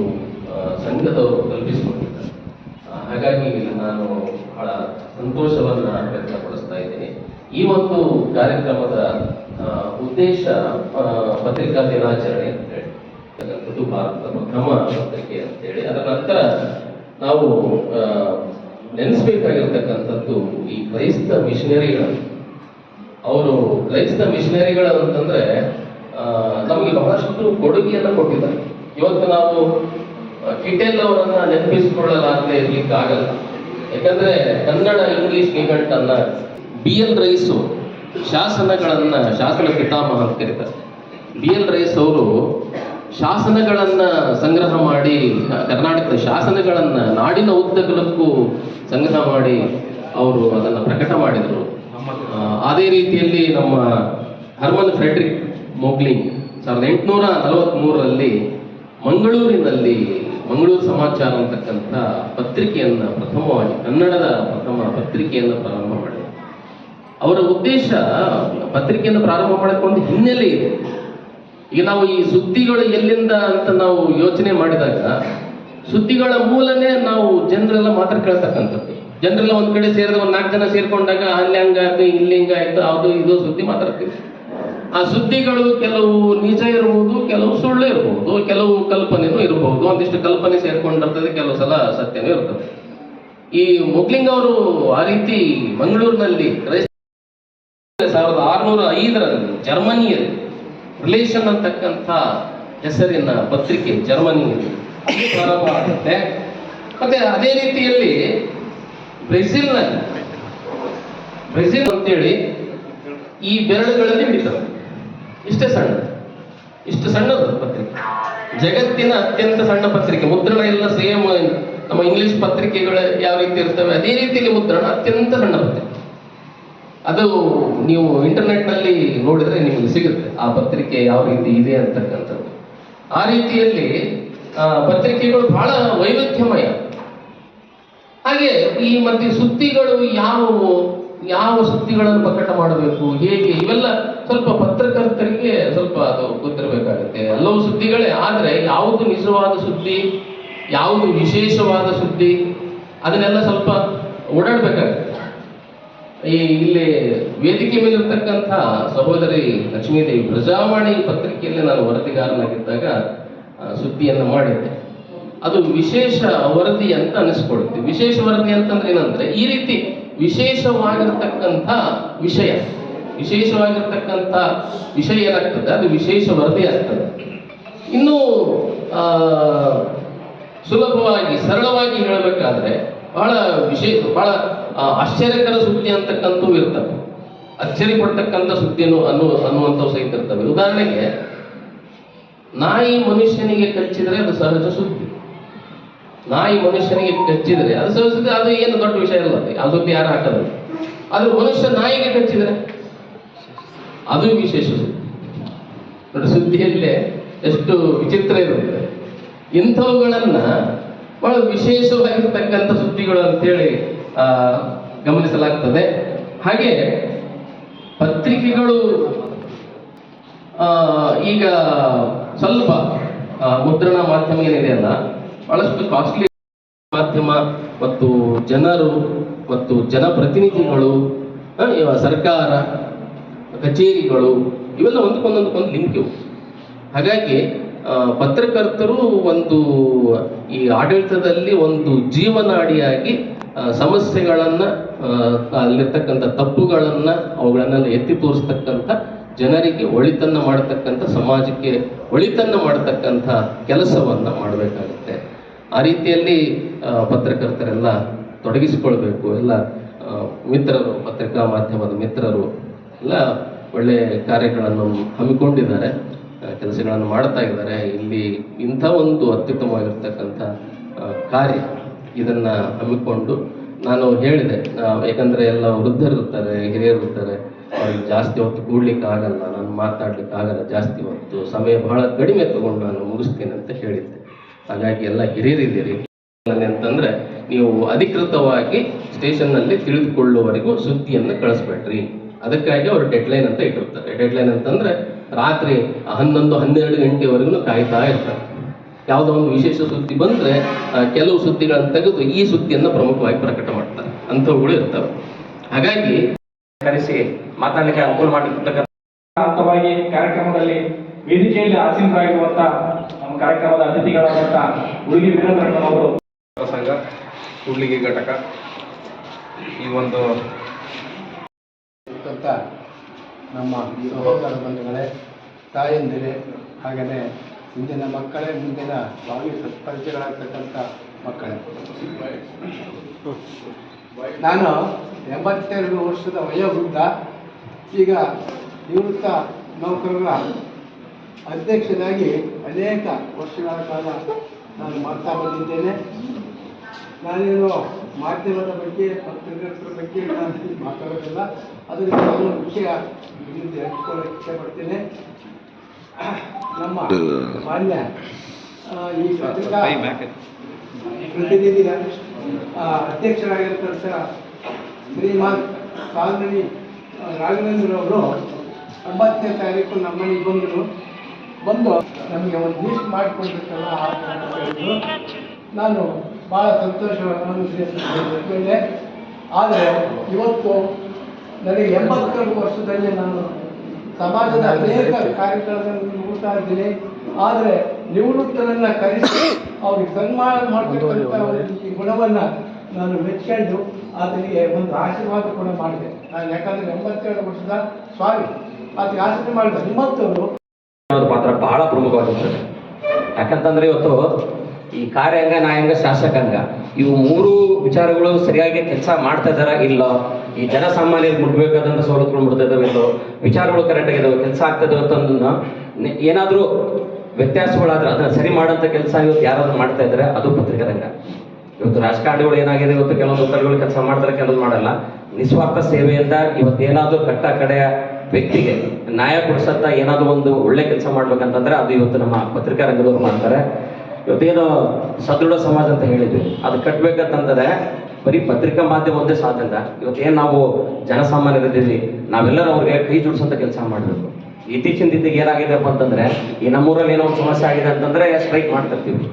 Speaker 4: ಸಂಘದವರು ಕಲ್ಪಿಸಿಕೊಂಡಿದ್ದಾರೆ. ಹಾಗಾಗಿ ನಾನು ಬಹಳ ಸಂತೋಷವನ್ನ ವ್ಯಕ್ತಪಡಿಸ್ತಾ ಇದ್ದೀನಿ. ಈ ಒಂದು ಕಾರ್ಯಕ್ರಮದ ಉದ್ದೇಶ ಪತ್ರಿಕಾ ದಿನಾಚರಣೆ ಅಂತ ಹೇಳಿ, ಭಾರತದ ಪ್ರಥಮ ಪತ್ರಿಕೆ ಅಂತೇಳಿ. ಅದರ ನಂತರ ನಾವು ನೆನೆಸ್ಬೇಕಾಗಿರ್ತಕ್ಕಂಥದ್ದು ಈ ಕ್ರೈಸ್ತ ಮಿಷನರಿಗಳು. ಅವರು ಕ್ರೈಸ್ತ ಮಿಷನರಿಗಳು ಅಂತಂದ್ರೆ ನಮಗೆ ಬಹಳಷ್ಟು ಕೊಡುಗೆಯನ್ನು ಕೊಟ್ಟಿದ್ದಾರೆ. ಇವತ್ತು ನಾವು ಕಿಟೆಲ್ ಅವರನ್ನ ನೆನಪಿಸಿಕೊಳ್ಳಲಾಗದೆ ಇರ್ಲಿಕ್ಕೆ ಆಗಲ್ಲ. ಯಾಕಂದ್ರೆ ಕನ್ನಡ ಇಂಗ್ಲಿಷ್ ನಿಘಂಟನ್ನ BL ರೈಸು ಶಾಸನ ಪಿತಾಮಹ ಅಂತ ಕರೀತಾರೆ. BL ರೈಸ್ ಅವರು ಶಾಸನಗಳನ್ನ ಸಂಗ್ರಹ ಮಾಡಿ, ಕರ್ನಾಟಕದ ಶಾಸನಗಳನ್ನ ನಾಡಿನ ಉದ್ದಗಲಕ್ಕೂ ಸಂಗ್ರಹ ಮಾಡಿ ಅವರು ಅದನ್ನು ಪ್ರಕಟ ಮಾಡಿದರು. ಅದೇ ರೀತಿಯಲ್ಲಿ ನಮ್ಮ ಹರ್ಮನ್ ಫ್ರೆಡ್ರಿಕ್ ಮೊಗ್ಲಿಂಗ್ 1843ರಲ್ಲಿ ಮಂಗಳೂರಿನಲ್ಲಿ ಮಂಗಳೂರು ಸಮಾಚಾರ ಅಂತಕ್ಕಂಥ ಪತ್ರಿಕೆಯನ್ನ ಪ್ರಥಮವಾಗಿ, ಕನ್ನಡದ ಪ್ರಥಮ ಪತ್ರಿಕೆಯನ್ನು ಪ್ರಾರಂಭ ಮಾಡಿದರು. ಅವರ ಉದ್ದೇಶ ಪತ್ರಿಕೆಯನ್ನು ಪ್ರಾರಂಭ ಮಾಡಿಕೊಂಡು ಹಿನ್ನೆಲೆ ಇದೆ. ಈಗ ನಾವು ಈ ಸುದ್ದಿಗಳು ಎಲ್ಲಿಂದ ಅಂತ ನಾವು ಯೋಚನೆ ಮಾಡಿದಾಗ, ಸುದ್ದಿಗಳ ಮೂಲನೇ ನಾವು ಜನರೆಲ್ಲ ಮಾತ್ರ ಕೇಳ್ತಕ್ಕಂಥದ್ದು. ಜನರೆಲ್ಲ ಒಂದ್ ಕಡೆ ಸೇರಿದ 4 ಜನ ಸೇರ್ಕೊಂಡಾಗ ಅಲ್ಲಿ ಹಂಗಾಯ್ತು, ಇಲ್ಲಿ ಹಿಂಗಾಯ್ತು, ಅದು ಇದು ಸುದ್ದಿ ಮಾತಾಡ್ತೀವಿ. ಆ ಸುದ್ದಿಗಳು ಕೆಲವು ನಿಜ ಇರಬಹುದು, ಕೆಲವು ಸುಳ್ಳು ಇರಬಹುದು, ಕೆಲವು ಕಲ್ಪನೆನೂ ಇರಬಹುದು. ಒಂದಿಷ್ಟು ಕಲ್ಪನೆ ಸೇರ್ಕೊಂಡಿರ್ತದೆ, ಕೆಲವು ಸಲ ಸತ್ಯನೂ ಇರ್ತದೆ. ಈ ಮೊಗ್ಲಿಂಗ್ ಅವರು ಆ ರೀತಿ ಮಂಗಳೂರಿನಲ್ಲಿ 1605ರಲ್ಲಿ ಜರ್ಮನಿಯಲ್ಲಿ ರಿಲೇಷನ್ ಅಂತಕ್ಕಂಥ ಹೆಸರಿನ ಪತ್ರಿಕೆ ಜರ್ಮನಿಯಲ್ಲಿ ಪ್ರಾರಂಭ ಆಗುತ್ತೆ. ಮತ್ತೆ ಅದೇ ರೀತಿಯಲ್ಲಿ ಬ್ರೆಜಿಲ್ನಲ್ಲಿ ಬ್ರೆಜಿಲ್ ಅಂತೇಳಿ ಈ ಬೆರಳುಗಳಲ್ಲಿ ಹಿಡಿತದೆ. ಇಷ್ಟೇ ಸಣ್ಣ, ಇಷ್ಟು ಸಣ್ಣದು ಪತ್ರಿಕೆ. ಜಗತ್ತಿನ ಅತ್ಯಂತ ಸಣ್ಣ ಪತ್ರಿಕೆ. ಮುದ್ರಣ ಎಲ್ಲ ಸೇಮ್ ನಮ್ಮ ಇಂಗ್ಲಿಷ್ ಪತ್ರಿಕೆಗಳು ಯಾವ ರೀತಿ ಇರ್ತವೆ ಅದೇ ರೀತಿಯಲ್ಲಿ ಮುದ್ರಣ, ಅತ್ಯಂತ ಸಣ್ಣ ಪತ್ರಿಕೆ. ಅದು ನೀವು ಇಂಟರ್ನೆಟ್ನಲ್ಲಿ ನೋಡಿದ್ರೆ ನಿಮಗೆ ಸಿಗುತ್ತೆ ಆ ಪತ್ರಿಕೆ ಯಾವ ರೀತಿ ಇದೆ ಅಂತಕ್ಕಂಥದ್ದು. ಆ ರೀತಿಯಲ್ಲಿ ಪತ್ರಿಕೆಗಳು ಬಹಳ ವೈವಿಧ್ಯಮಯ. ಹಾಗೆ ಈ ಮತ್ತೆ ಸುದ್ದಿಗಳು ಯಾವ ಸುದ್ದಿಗಳನ್ನು ಪ್ರಕಟ ಮಾಡಬೇಕು, ಹೇಗೆ, ಇವೆಲ್ಲ ಸ್ವಲ್ಪ ಪತ್ರಕರ್ತರಿಗೆ ಸ್ವಲ್ಪ ಅದು ಗೊತ್ತಿರಬೇಕಾಗುತ್ತೆ. ಎಲ್ಲವೂ ಸುದ್ದಿಗಳೇ, ಆದರೆ ಯಾವುದು ನಿಜವಾದ ಸುದ್ದಿ, ಯಾವುದು ವಿಶೇಷವಾದ ಸುದ್ದಿ, ಅದನ್ನೆಲ್ಲ ಸ್ವಲ್ಪ ಓಡಾಡಬೇಕಾಗುತ್ತೆ. ಇಲ್ಲಿ ವೇದಿಕೆ ಮೇಲಿರ್ತಕ್ಕಂಥ ಸಹೋದರಿ ಲಕ್ಷ್ಮೀದೇವಿ ಪ್ರಜಾವಾಣಿ ಪತ್ರಿಕೆಯಲ್ಲಿ ನಾನು ವರದಿಗಾರನಾಗಿದ್ದಾಗ ಸುದ್ದಿಯನ್ನು ಮಾಡಿದ್ದೆ. ಅದು ವಿಶೇಷ ವರದಿ ಅಂತ ಅನಿಸ್ಕೊಳುತ್ತೆ. ವಿಶೇಷ ವರದಿ ಅಂತಂದ್ರೆ ಏನಂದ್ರೆ ಈ ರೀತಿ ವಿಶೇಷವಾಗಿರ್ತಕ್ಕಂಥ ವಿಷಯ ಏನಾಗ್ತದೆ ಅದು ವಿಶೇಷ ವರದಿ ಆಗ್ತದೆ. ಇನ್ನು ಸುಲಭವಾಗಿ ಸರಳವಾಗಿ ಹೇಳಬೇಕಾದ್ರೆ ಬಹಳ ಬಹಳ ಆಶ್ಚರ್ಯಕರ ಸುದ್ದಿ ಅಂತಕ್ಕಂಥವು ಇರ್ತವೆ. ಅಚ್ಚರಿ ಪಡ್ತಕ್ಕಂಥ ಸುದ್ದಿಯನ್ನು ಅನ್ನುವಂಥವು ಸಹಿತ ಇರ್ತವೆ. ಉದಾಹರಣೆಗೆ, ನಾಯಿ ಮನುಷ್ಯನಿಗೆ ಕಚ್ಚಿದರೆ ಅದು ಸಹಜ ಸುದ್ದಿ. ನಾಯಿ ಮನುಷ್ಯನಿಗೆ ಕಚ್ಚಿದರೆ ಅದು ಸಹಜ ಸುದ್ದಿ, ಅದು ಏನು ದೊಡ್ಡ ವಿಷಯ ಅಲ್ಲ, ಆ ಸುದ್ದಿ ಯಾರು ಹಾಕೋದು. ಆದ್ರೆ ಮನುಷ್ಯ ನಾಯಿಗೆ ಕಚ್ಚಿದರೆ ಅದು ವಿಶೇಷ ಸುದ್ದಿ. ನೋಡಿ, ಸುದ್ದಿಯಲ್ಲೇ ಎಷ್ಟು ವಿಚಿತ್ರ ಇರುತ್ತೆ. ಇಂಥವುಗಳನ್ನ ಬಹಳ ವಿಶೇಷವಾಗಿರ್ತಕ್ಕಂಥ ಸುದ್ದಿಗಳು ಅಂತೇಳಿ ಗಮನಿಸಲಾಗ್ತದೆ. ಹಾಗೆ ಪತ್ರಿಕೆಗಳು ಈಗ ಸ್ವಲ್ಪ ಮುದ್ರಣ ಮಾಧ್ಯಮ ಏನಿದೆಯಲ್ಲ, ಬಹಳಷ್ಟು ಕಾಸ್ಟ್ಲಿ ಮಾಧ್ಯಮ ಮತ್ತು ಜನರು ಮತ್ತು ಜನಪ್ರತಿನಿಧಿಗಳು, ಸರ್ಕಾರ, ಕಚೇರಿಗಳು, ಇವೆಲ್ಲ ಒಂದಕ್ಕೊಂದು ಲಿಂಕ್ ಇವು. ಹಾಗಾಗಿ ಪತ್ರಕರ್ತರು ಈ ಆಡಳಿತದಲ್ಲಿ ಒಂದು ಜೀವನಾಡಿಯಾಗಿ ಸಮಸ್ಯೆಗಳನ್ನ, ಅಲ್ಲಿರ್ತಕ್ಕಂಥ ತಪ್ಪುಗಳನ್ನ, ಅವುಗಳನ್ನೆಲ್ಲ ಎತ್ತಿ ತೋರಿಸ್ತಕ್ಕಂಥ, ಜನರಿಗೆ ಒಳಿತನ್ನ ಮಾಡತಕ್ಕಂಥ, ಸಮಾಜಕ್ಕೆ ಒಳಿತನ್ನ ಮಾಡತಕ್ಕಂಥ ಕೆಲಸವನ್ನ ಮಾಡಬೇಕಾಗುತ್ತೆ. ಆ ರೀತಿಯಲ್ಲಿ ಪತ್ರಕರ್ತರೆಲ್ಲ ತೊಡಗಿಸಿಕೊಳ್ಬೇಕು. ಎಲ್ಲ ಮಿತ್ರರು, ಪತ್ರಿಕಾ ಮಾಧ್ಯಮದ ಮಿತ್ರರು ಎಲ್ಲ ಒಳ್ಳೆ ಕಾರ್ಯಗಳನ್ನು ಹಮ್ಮಿಕೊಂಡಿದ್ದಾರೆ, ಕೆಲಸಗಳನ್ನು ಮಾಡ್ತಾ ಇದ್ದಾರೆ. ಇಲ್ಲಿ ಇಂಥ ಒಂದು ಅತ್ಯುತ್ತಮವಾಗಿರ್ತಕ್ಕಂಥ ಕಾರ್ಯ ಇದನ್ನ ಹಮ್ಮಿಕೊಂಡು ನಾನು ಹೇಳಿದೆ, ಯಾಕಂದ್ರೆ ಎಲ್ಲ ವೃದ್ಧರು ಇರ್ತಾರೆ, ಹಿರಿಯರು ಇರ್ತಾರೆ, ಅವ್ರಿಗೆ ಜಾಸ್ತಿ ಹೊತ್ತು ಕೂಡ್ಲಿಕ್ಕೆ ಆಗಲ್ಲ, ನಾನು ಮಾತಾಡ್ಲಿಕ್ಕೆ ಆಗಲ್ಲ, ಜಾಸ್ತಿ ಹೊತ್ತು ಸಮಯ ಬಹಳ ಕಡಿಮೆ ತಗೊಂಡು ನಾನು ಮುಗಿಸ್ತೇನೆ ಅಂತ ಹೇಳಿದ್ದೆ. ಹಾಗಾಗಿ ಎಲ್ಲ ಹಿರಿಯರಿದ್ದೀರಿ ಅಂತಂದ್ರೆ ನೀವು ಅಧಿಕೃತವಾಗಿ ಸ್ಟೇಷನ್ನಲ್ಲಿ ತಿಳಿದುಕೊಳ್ಳುವವರೆಗೂ ಸುದ್ದಿಯನ್ನು ಕಳಿಸ್ಬೇಡ್ರಿ. ಅದಕ್ಕಾಗಿ ಅವರು ಡೆಡ್ಲೈನ್ ಅಂತ ಇಟ್ಟಿರ್ತಾರೆ. ಡೆಡ್ಲೈನ್ ಅಂತಂದ್ರೆ ರಾತ್ರಿ 11-12 ಗಂಟೆವರೆಗೂ ಕಾಯ್ತಾ ಇರ್ತಾರೆ. ಯಾವುದೋ ಒಂದು ವಿಶೇಷ ಸುದ್ದಿ ಬಂದ್ರೆ ಕೆಲವು ಸುದ್ದಿಗಳನ್ನು ತೆಗೆದು ಈ ಸುದ್ದಿಯನ್ನು ಪ್ರಮುಖವಾಗಿ ಪ್ರಕಟ ಮಾಡ್ತಾರೆ, ಅಂಥವುಗಳು ಇರ್ತವೆ. ಹಾಗಾಗಿ
Speaker 2: ಕರೆಸಿ ಮಾತಾಡಲಿಕ್ಕೆ ಅನುಕೂಲ ಮಾಡಿರ್ತಕ್ಕಂಥ ಹಂತವಾಗಿ ಕಾರ್ಯಕ್ರಮದಲ್ಲಿ ವೇದಿಕೆಯಲ್ಲಿ ಆಸೀನರಾಗಿರುವಂತ ನಮ್ಮ ಕಾರ್ಯಕ್ರಮದ ಅತಿಥಿಗಳಾದಂತ ಉಳ್ಗಿ ವೀರೇಂದ್ರಣ್ಣನವರು,
Speaker 6: ಸಂಘ ಕೂಡ್ಲಿಗಿ ಘಟಕ, ಈ ಒಂದು
Speaker 3: ನಮ್ಮ ಸಹೋದರ ಬಂಧುಗಳೇ, ತಾಯಂದಿರೇ, ಹಾಗೆಯೇ ಇಂದಿನ ಮಕ್ಕಳೇ ಮುಂದಿನ ಭಾವಿ ಸತ್ಪರಿಚಯಗಳಾಗ್ತಕ್ಕಂಥ ಮಕ್ಕಳೇ, ನಾನು 82 ವರ್ಷದ ವಯೋವೃದ್ಧ, ಈಗ ನಿವೃತ್ತ ನೌಕರರ ಅಧ್ಯಕ್ಷನಾಗಿ ಅನೇಕ ವರ್ಷಗಳ ಕಾಲ ನಾನು ಮಾಡ್ತಾ ಬಂದಿದ್ದೇನೆ. ನಾನೇನು ಮಾಧ್ಯಮದ ಬಗ್ಗೆ, ಪತ್ರಕರ್ತರ ಬಗ್ಗೆ ನಾನು ಮಾತಾಡೋದಿಲ್ಲ, ಅದರಿಂದ ಒಂದು ವಿಷಯ ಹೇಳ್ಕೊಳ್ಳೋಕೆ ಇಷ್ಟಪಡ್ತೇನೆ. ನಮ್ಮ ಮಾನ್ಯ ಈ ಪತ್ರಿಕಾ ಪ್ರತಿನಿಧಿಯ ಅಧ್ಯಕ್ಷರಾಗಿರ್ತಕ್ಕಂಥ ಶ್ರೀಮಾನ್ ಕಾಲ್ಮನಿ ರಾಘವೇಂದ್ರವರು 9ನೇ ತಾರೀಕು ನಮ್ಮನೆಗೆ ಬಂದು ನಮಗೆ ಒಂದು ಲಿಸ್ಟ್ ಮಾಡಿಕೊಟ್ಟಿರ್ತಾರ ಹೇಳಿದ್ರು. ನಾನು ಭಾಳ ಸಂತೋಷಗೊಂಡೆ. ಆದರೆ ಇವತ್ತು ನನಗೆ 82 ವರ್ಷದಲ್ಲಿ ನಾನು ಸಮಾಜದ ಅನೇಕ ಕಾರ್ಯಕ್ರಮಗಳನ್ನು ನೋಡ್ತಾ ಇದ್ದೀನಿ. ಆದರೆ ನಿವೃತ್ತರನ್ನು ಕರೆಸಿ ಅವ್ರಿಗೆ ಸನ್ಮಾನ ಮಾಡತಕ್ಕಂಥ ಈ ಗುಣವನ್ನು ನಾನು ಮೆಚ್ಕೊಂಡು ಆತನಿಗೆ ಒಂದು ಆಶೀರ್ವಾದ ಕೂಡ ಮಾಡಿದೆ. ನಾನು ಯಾಕಂದರೆ 82 ವರ್ಷದ ಸ್ವಾಮಿ ಆತನಿಗೆ ಆಶೀರ್ವಾದ ಮಾಡಿದೆ. ನಿಮ್ಮಂಥವರು
Speaker 7: ಪಾತ್ರ ಬಹಳ ಪ್ರಮುಖವಾಗಿರ್ತದೆ. ಯಾಕಂತಂದ್ರೆ ಇವತ್ತು ಈ ಕಾರ್ಯಾಂಗ, ನ್ಯಾಯಾಂಗ, ಶಾಸಕಾಂಗ, ಇವು ಮೂರು ವಿಚಾರಗಳು ಸರಿಯಾಗಿ ಕೆಲಸ ಮಾಡ್ತಾ ಇದಾರ ಇಲ್ಲೋ, ಈ ಜನಸಾಮಾನ್ಯರಿಗೆ ಮುಟ್ಬೇಕಾದಂಥ ಸವಲತ್ತುಗಳು ಮುಟ್ತಾ ಇದಾವೆ ಇಲ್ಲೋ, ವಿಚಾರಗಳು ಕರೆಕ್ಟ್ ಆಗಿದಾವೆ, ಕೆಲಸ ಆಗ್ತದೆ ಅಂತಂದು ಏನಾದರೂ ವ್ಯತ್ಯಾಸಗಳಾದ್ರೆ ಅದನ್ನ ಸರಿ ಮಾಡೋಂಥ ಕೆಲಸ ಇವತ್ತು ಯಾರಾದ್ರೂ ಮಾಡ್ತಾ ಇದ್ದಾರೆ, ಅದು ಪತ್ರಿಕಾ ರಂಗ. ಇವತ್ತು ರಾಜಕಾರಣಿಗಳು ಏನಾಗಿದೆ, ಇವತ್ತು ಕೆಲವೊಂದು ಒತ್ತಡಗಳು ಕೆಲಸ ಮಾಡ್ತಾರೆ, ಕೆಲವೊಂದು ಮಾಡಲ್ಲ. ನಿಸ್ವಾರ್ಥ ಸೇವೆಯಿಂದ ಇವತ್ತು ಏನಾದರೂ ಕಟ್ಟ ಕಡೆಯ ವ್ಯಕ್ತಿಗೆ ನ್ಯಾಯ ಕೊಡಿಸಂತ ಏನಾದರೂ ಒಂದು ಒಳ್ಳೆ ಕೆಲಸ ಮಾಡ್ಬೇಕಂತಂದ್ರೆ ಅದು ಇವತ್ತು ನಮ್ಮ ಪತ್ರಿಕಾ ರಂಗದವರು ಮಾಡ್ತಾರೆ. ಇವತ್ತೇನು ಸದೃಢ ಸಮಾಜ ಅಂತ ಹೇಳಿದ್ವಿ, ಅದು ಕಟ್ಟಬೇಕಂತಂದರೆ ಬರೀ ಪತ್ರಿಕಾ ಮಾಧ್ಯಮ ಒಂದೇ ಸಾಧ್ಯ ಇಲ್ಲ. ಇವತ್ತೇನು ನಾವು ಜನಸಾಮಾನ್ಯರಿದ್ದೀವಿ, ನಾವೆಲ್ಲರೂ ಅವ್ರಿಗೆ ಕೈ ಜೋಡಿಸೋಂಥ ಕೆಲಸ ಮಾಡಬೇಕು. ಇತ್ತೀಚಿನ ದಿನಕ್ಕೆ ಏನಾಗಿದೆಪ್ಪ ಅಂತಂದರೆ, ಈ ನಮ್ಮೂರಲ್ಲಿ ಏನೋ ಒಂದು ಸಮಸ್ಯೆ ಆಗಿದೆ ಅಂತಂದರೆ ಸ್ಟ್ರೈಕ್ ಮಾಡ್ತಿರ್ತೀವಿ.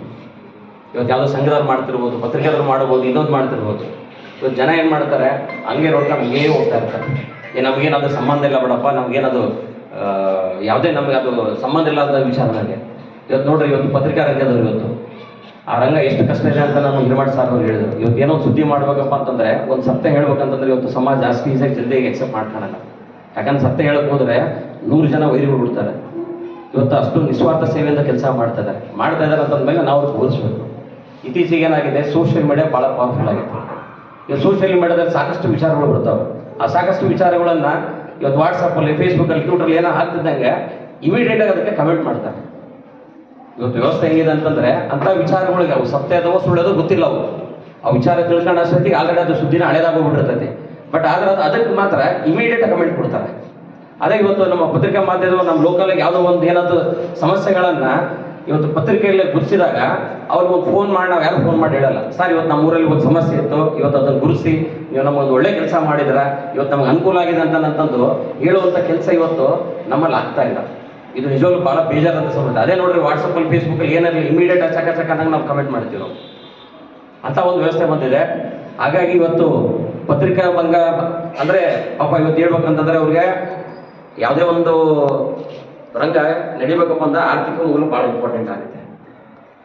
Speaker 7: ಇವತ್ತು ಯಾವುದೋ ಸಂಘದವ್ರು ಮಾಡ್ತಿರ್ಬೋದು, ಪತ್ರಿಕೆದವ್ರು ಮಾಡ್ಬೋದು, ಇನ್ನೊಂದು ಮಾಡ್ತಿರ್ಬೋದು. ಇವತ್ತು ಜನ ಏನು ಮಾಡ್ತಾರೆ, ಹಂಗೆ ನೋಡ್ಕೊಂಡು ಹಂಗೇ ಹೋಗ್ತಾ ಇರ್ತಾರೆ. ನಮಗೇನದು ಸಂಬಂಧ ಇಲ್ಲ ಬಿಡಪ್ಪ, ನಮಗೇನದು ಯಾವುದೇ ನಮಗೆ ಅದು ಸಂಬಂಧ ಇಲ್ಲದ ವಿಚಾರ ನನಗೆ. ಇವತ್ತು ನೋಡ್ರಿ, ಇವತ್ತು ಪತ್ರಿಕಾ ರಂಗದವ್ರು ಇವತ್ತು ಆ ರಂಗ ಎಷ್ಟು ಕಷ್ಟ ಇದೆ ಅಂತ ನಾನು ಹಿರಮಾಡ್ ಸಾರ್ ಅವ್ರು ಹೇಳಿದ್ರು. ಇವತ್ತು ಏನೋ ಸುದ್ದಿ ಮಾಡ್ಬೇಕಪ್ಪ ಅಂತಂದರೆ, ಒಂದು ಸತ್ಯ ಹೇಳ್ಬೇಕಂತಂದ್ರೆ ಇವತ್ತು ಸಮಾಜ ಜಾಸ್ತಿ ಈಸಾಗಿ ಜಲ್ದಿಯಾಗಿ ಎಕ್ಸೆಪ್ಟ್ ಮಾಡ್ಕೊಳಲ್ಲ. ಯಾಕಂದ್ರೆ ಸತ್ಯ ಹೇಳಕ್ ಹೋದ್ರೆ 100 ಜನ ವೈರಿಗಳು ಬಿಡ್ತಾರೆ. ಇವತ್ತು ಅಷ್ಟು ನಿಸ್ವಾರ್ಥ ಸೇವೆಯಿಂದ ಕೆಲಸ ಮಾಡ್ತಾ ಇದ್ದಾರೆ ಅಂತಂದ್ಮೇಲೆ ನಾವು ಬೋಧಿಸ್ಬೇಕು. ಇತ್ತೀಚೆಗೆ ಏನಾಗಿದೆ, ಸೋಷಿಯಲ್ ಮೀಡಿಯಾ ಭಾಳ ಪವರ್ಫುಲ್ ಆಗಿತ್ತು. ಇವತ್ತು ಸೋಷಿಯಲ್ ಮೀಡಿಯಾದಲ್ಲಿ ಸಾಕಷ್ಟು ವಿಚಾರಗಳು ಬರ್ತಾವೆ. ಆ ಸಾಕಷ್ಟು ವಿಚಾರಗಳನ್ನು ಇವತ್ತು ವಾಟ್ಸಪ್ಪಲ್ಲಿ, ಫೇಸ್ಬುಕ್ಕಲ್ಲಿ, ಟ್ವಿಟರ್ಲಿ ಏನೋ ಹಾಕ್ತಿದ್ದಂಗೆ ಇಮಿಡಿಯೇಟಾಗಿ ಅದಕ್ಕೆ ಕಮೆಂಟ್ ಮಾಡ್ತಾರೆ. ಇವತ್ತು ವ್ಯವಸ್ಥೆ ಹೆಂಗಿದೆ ಅಂತಂದರೆ, ಅಂಥ ವಿಚಾರಗಳಿಗೆ ಅವು ಸತ್ಯ ಅದವೋ ಸುಳ್ಳೋದು ಗೊತ್ತಿಲ್ಲ. ಅವು ಆ ವಿಚಾರ ತಿಳ್ಕೊಂಡು ಅಷ್ಟೊತ್ತಿಗೆ ಆಲ್ರೆಡಿ ಅದು ಸುದ್ದಿನ ಹಳೇದಾಗೋಗ್ಬಿಟ್ಟಿರ್ತೈತಿ. ಬಟ್ ಆದ್ರೆ ಅದಕ್ಕೆ ಮಾತ್ರ ಇಮಿಡಿಯೇಟ್ ಕಮೆಂಟ್ ಕೊಡ್ತಾರೆ. ಅದೇ ಇವತ್ತು ನಮ್ಮ ಪತ್ರಿಕಾ ಮಾಧ್ಯಮದ ನಮ್ಮ ಲೋಕಲ್ಗೆ ಯಾವುದೋ ಒಂದು ಏನಾದರೂ ಸಮಸ್ಯೆಗಳನ್ನು ಇವತ್ತು ಪತ್ರಿಕೆಯಲ್ಲಿ ಗುರುತಿಸಿದಾಗ ಅವ್ರಿಗೆ ಒಂದು ಫೋನ್ ಮಾಡಿ, ನಾವು ಯಾರು ಫೋನ್ ಮಾಡಿ ಹೇಳಲ್ಲ, ಸರ್ ಇವತ್ತು ನಮ್ಮ ಊರಲ್ಲಿ ಒಂದು ಸಮಸ್ಯೆ ಇತ್ತು, ಇವತ್ತು ಅದನ್ನು ಗುರುತಿಸಿ ನೀವು ನಮಗೊಂದು ಒಳ್ಳೆ ಕೆಲಸ ಮಾಡಿದ್ರ, ಇವತ್ತು ನಮ್ಗೆ ಅನುಕೂಲ ಆಗಿದೆ ಅಂತಂದು ಹೇಳುವಂಥ ಕೆಲಸ ಇವತ್ತು ನಮ್ಮಲ್ಲಿ ಆಗ್ತಾ ಇಲ್ಲ. ಇದು ನಿಜವಾಗ್ಲೂ ಭಾಳ ಬೇಜಾರಂತ ಸಮಸ್ಯೆ. ಅದೇ ನೋಡ್ರಿ, ವಾಟ್ಸಪ್ಪಲ್ಲಿ, ಫೇಸ್ಬುಕ್ಕಲ್ಲಿ ಏನಾಗಲಿ ಇಮಿಡಿಯೇಟ್ ಚಕ ಅನ್ನಂಗೆ ನಾವು ಕಮೆಂಟ್ ಮಾಡ್ತೀವಿ ನಾವು. ಅಂಥ ಒಂದು ವ್ಯವಸ್ಥೆ ಬಂದಿದೆ. ಹಾಗಾಗಿ ಇವತ್ತು ಪತ್ರಿಕಾ ಭಂಗ ಅಂದರೆ ಪಾಪ ಇವತ್ತು ಹೇಳ್ಬೇಕಂತಂದರೆ ಅವ್ರಿಗೆ ಯಾವುದೇ ಒಂದು ರಂಗ ನಡಿಬೇಕಪ್ಪ ಅಂದ್ರೆ ಆರ್ಥಿಕ ಮೂಲ ಭಾಳ ಇಂಪಾರ್ಟೆಂಟ್ ಆಗುತ್ತೆ.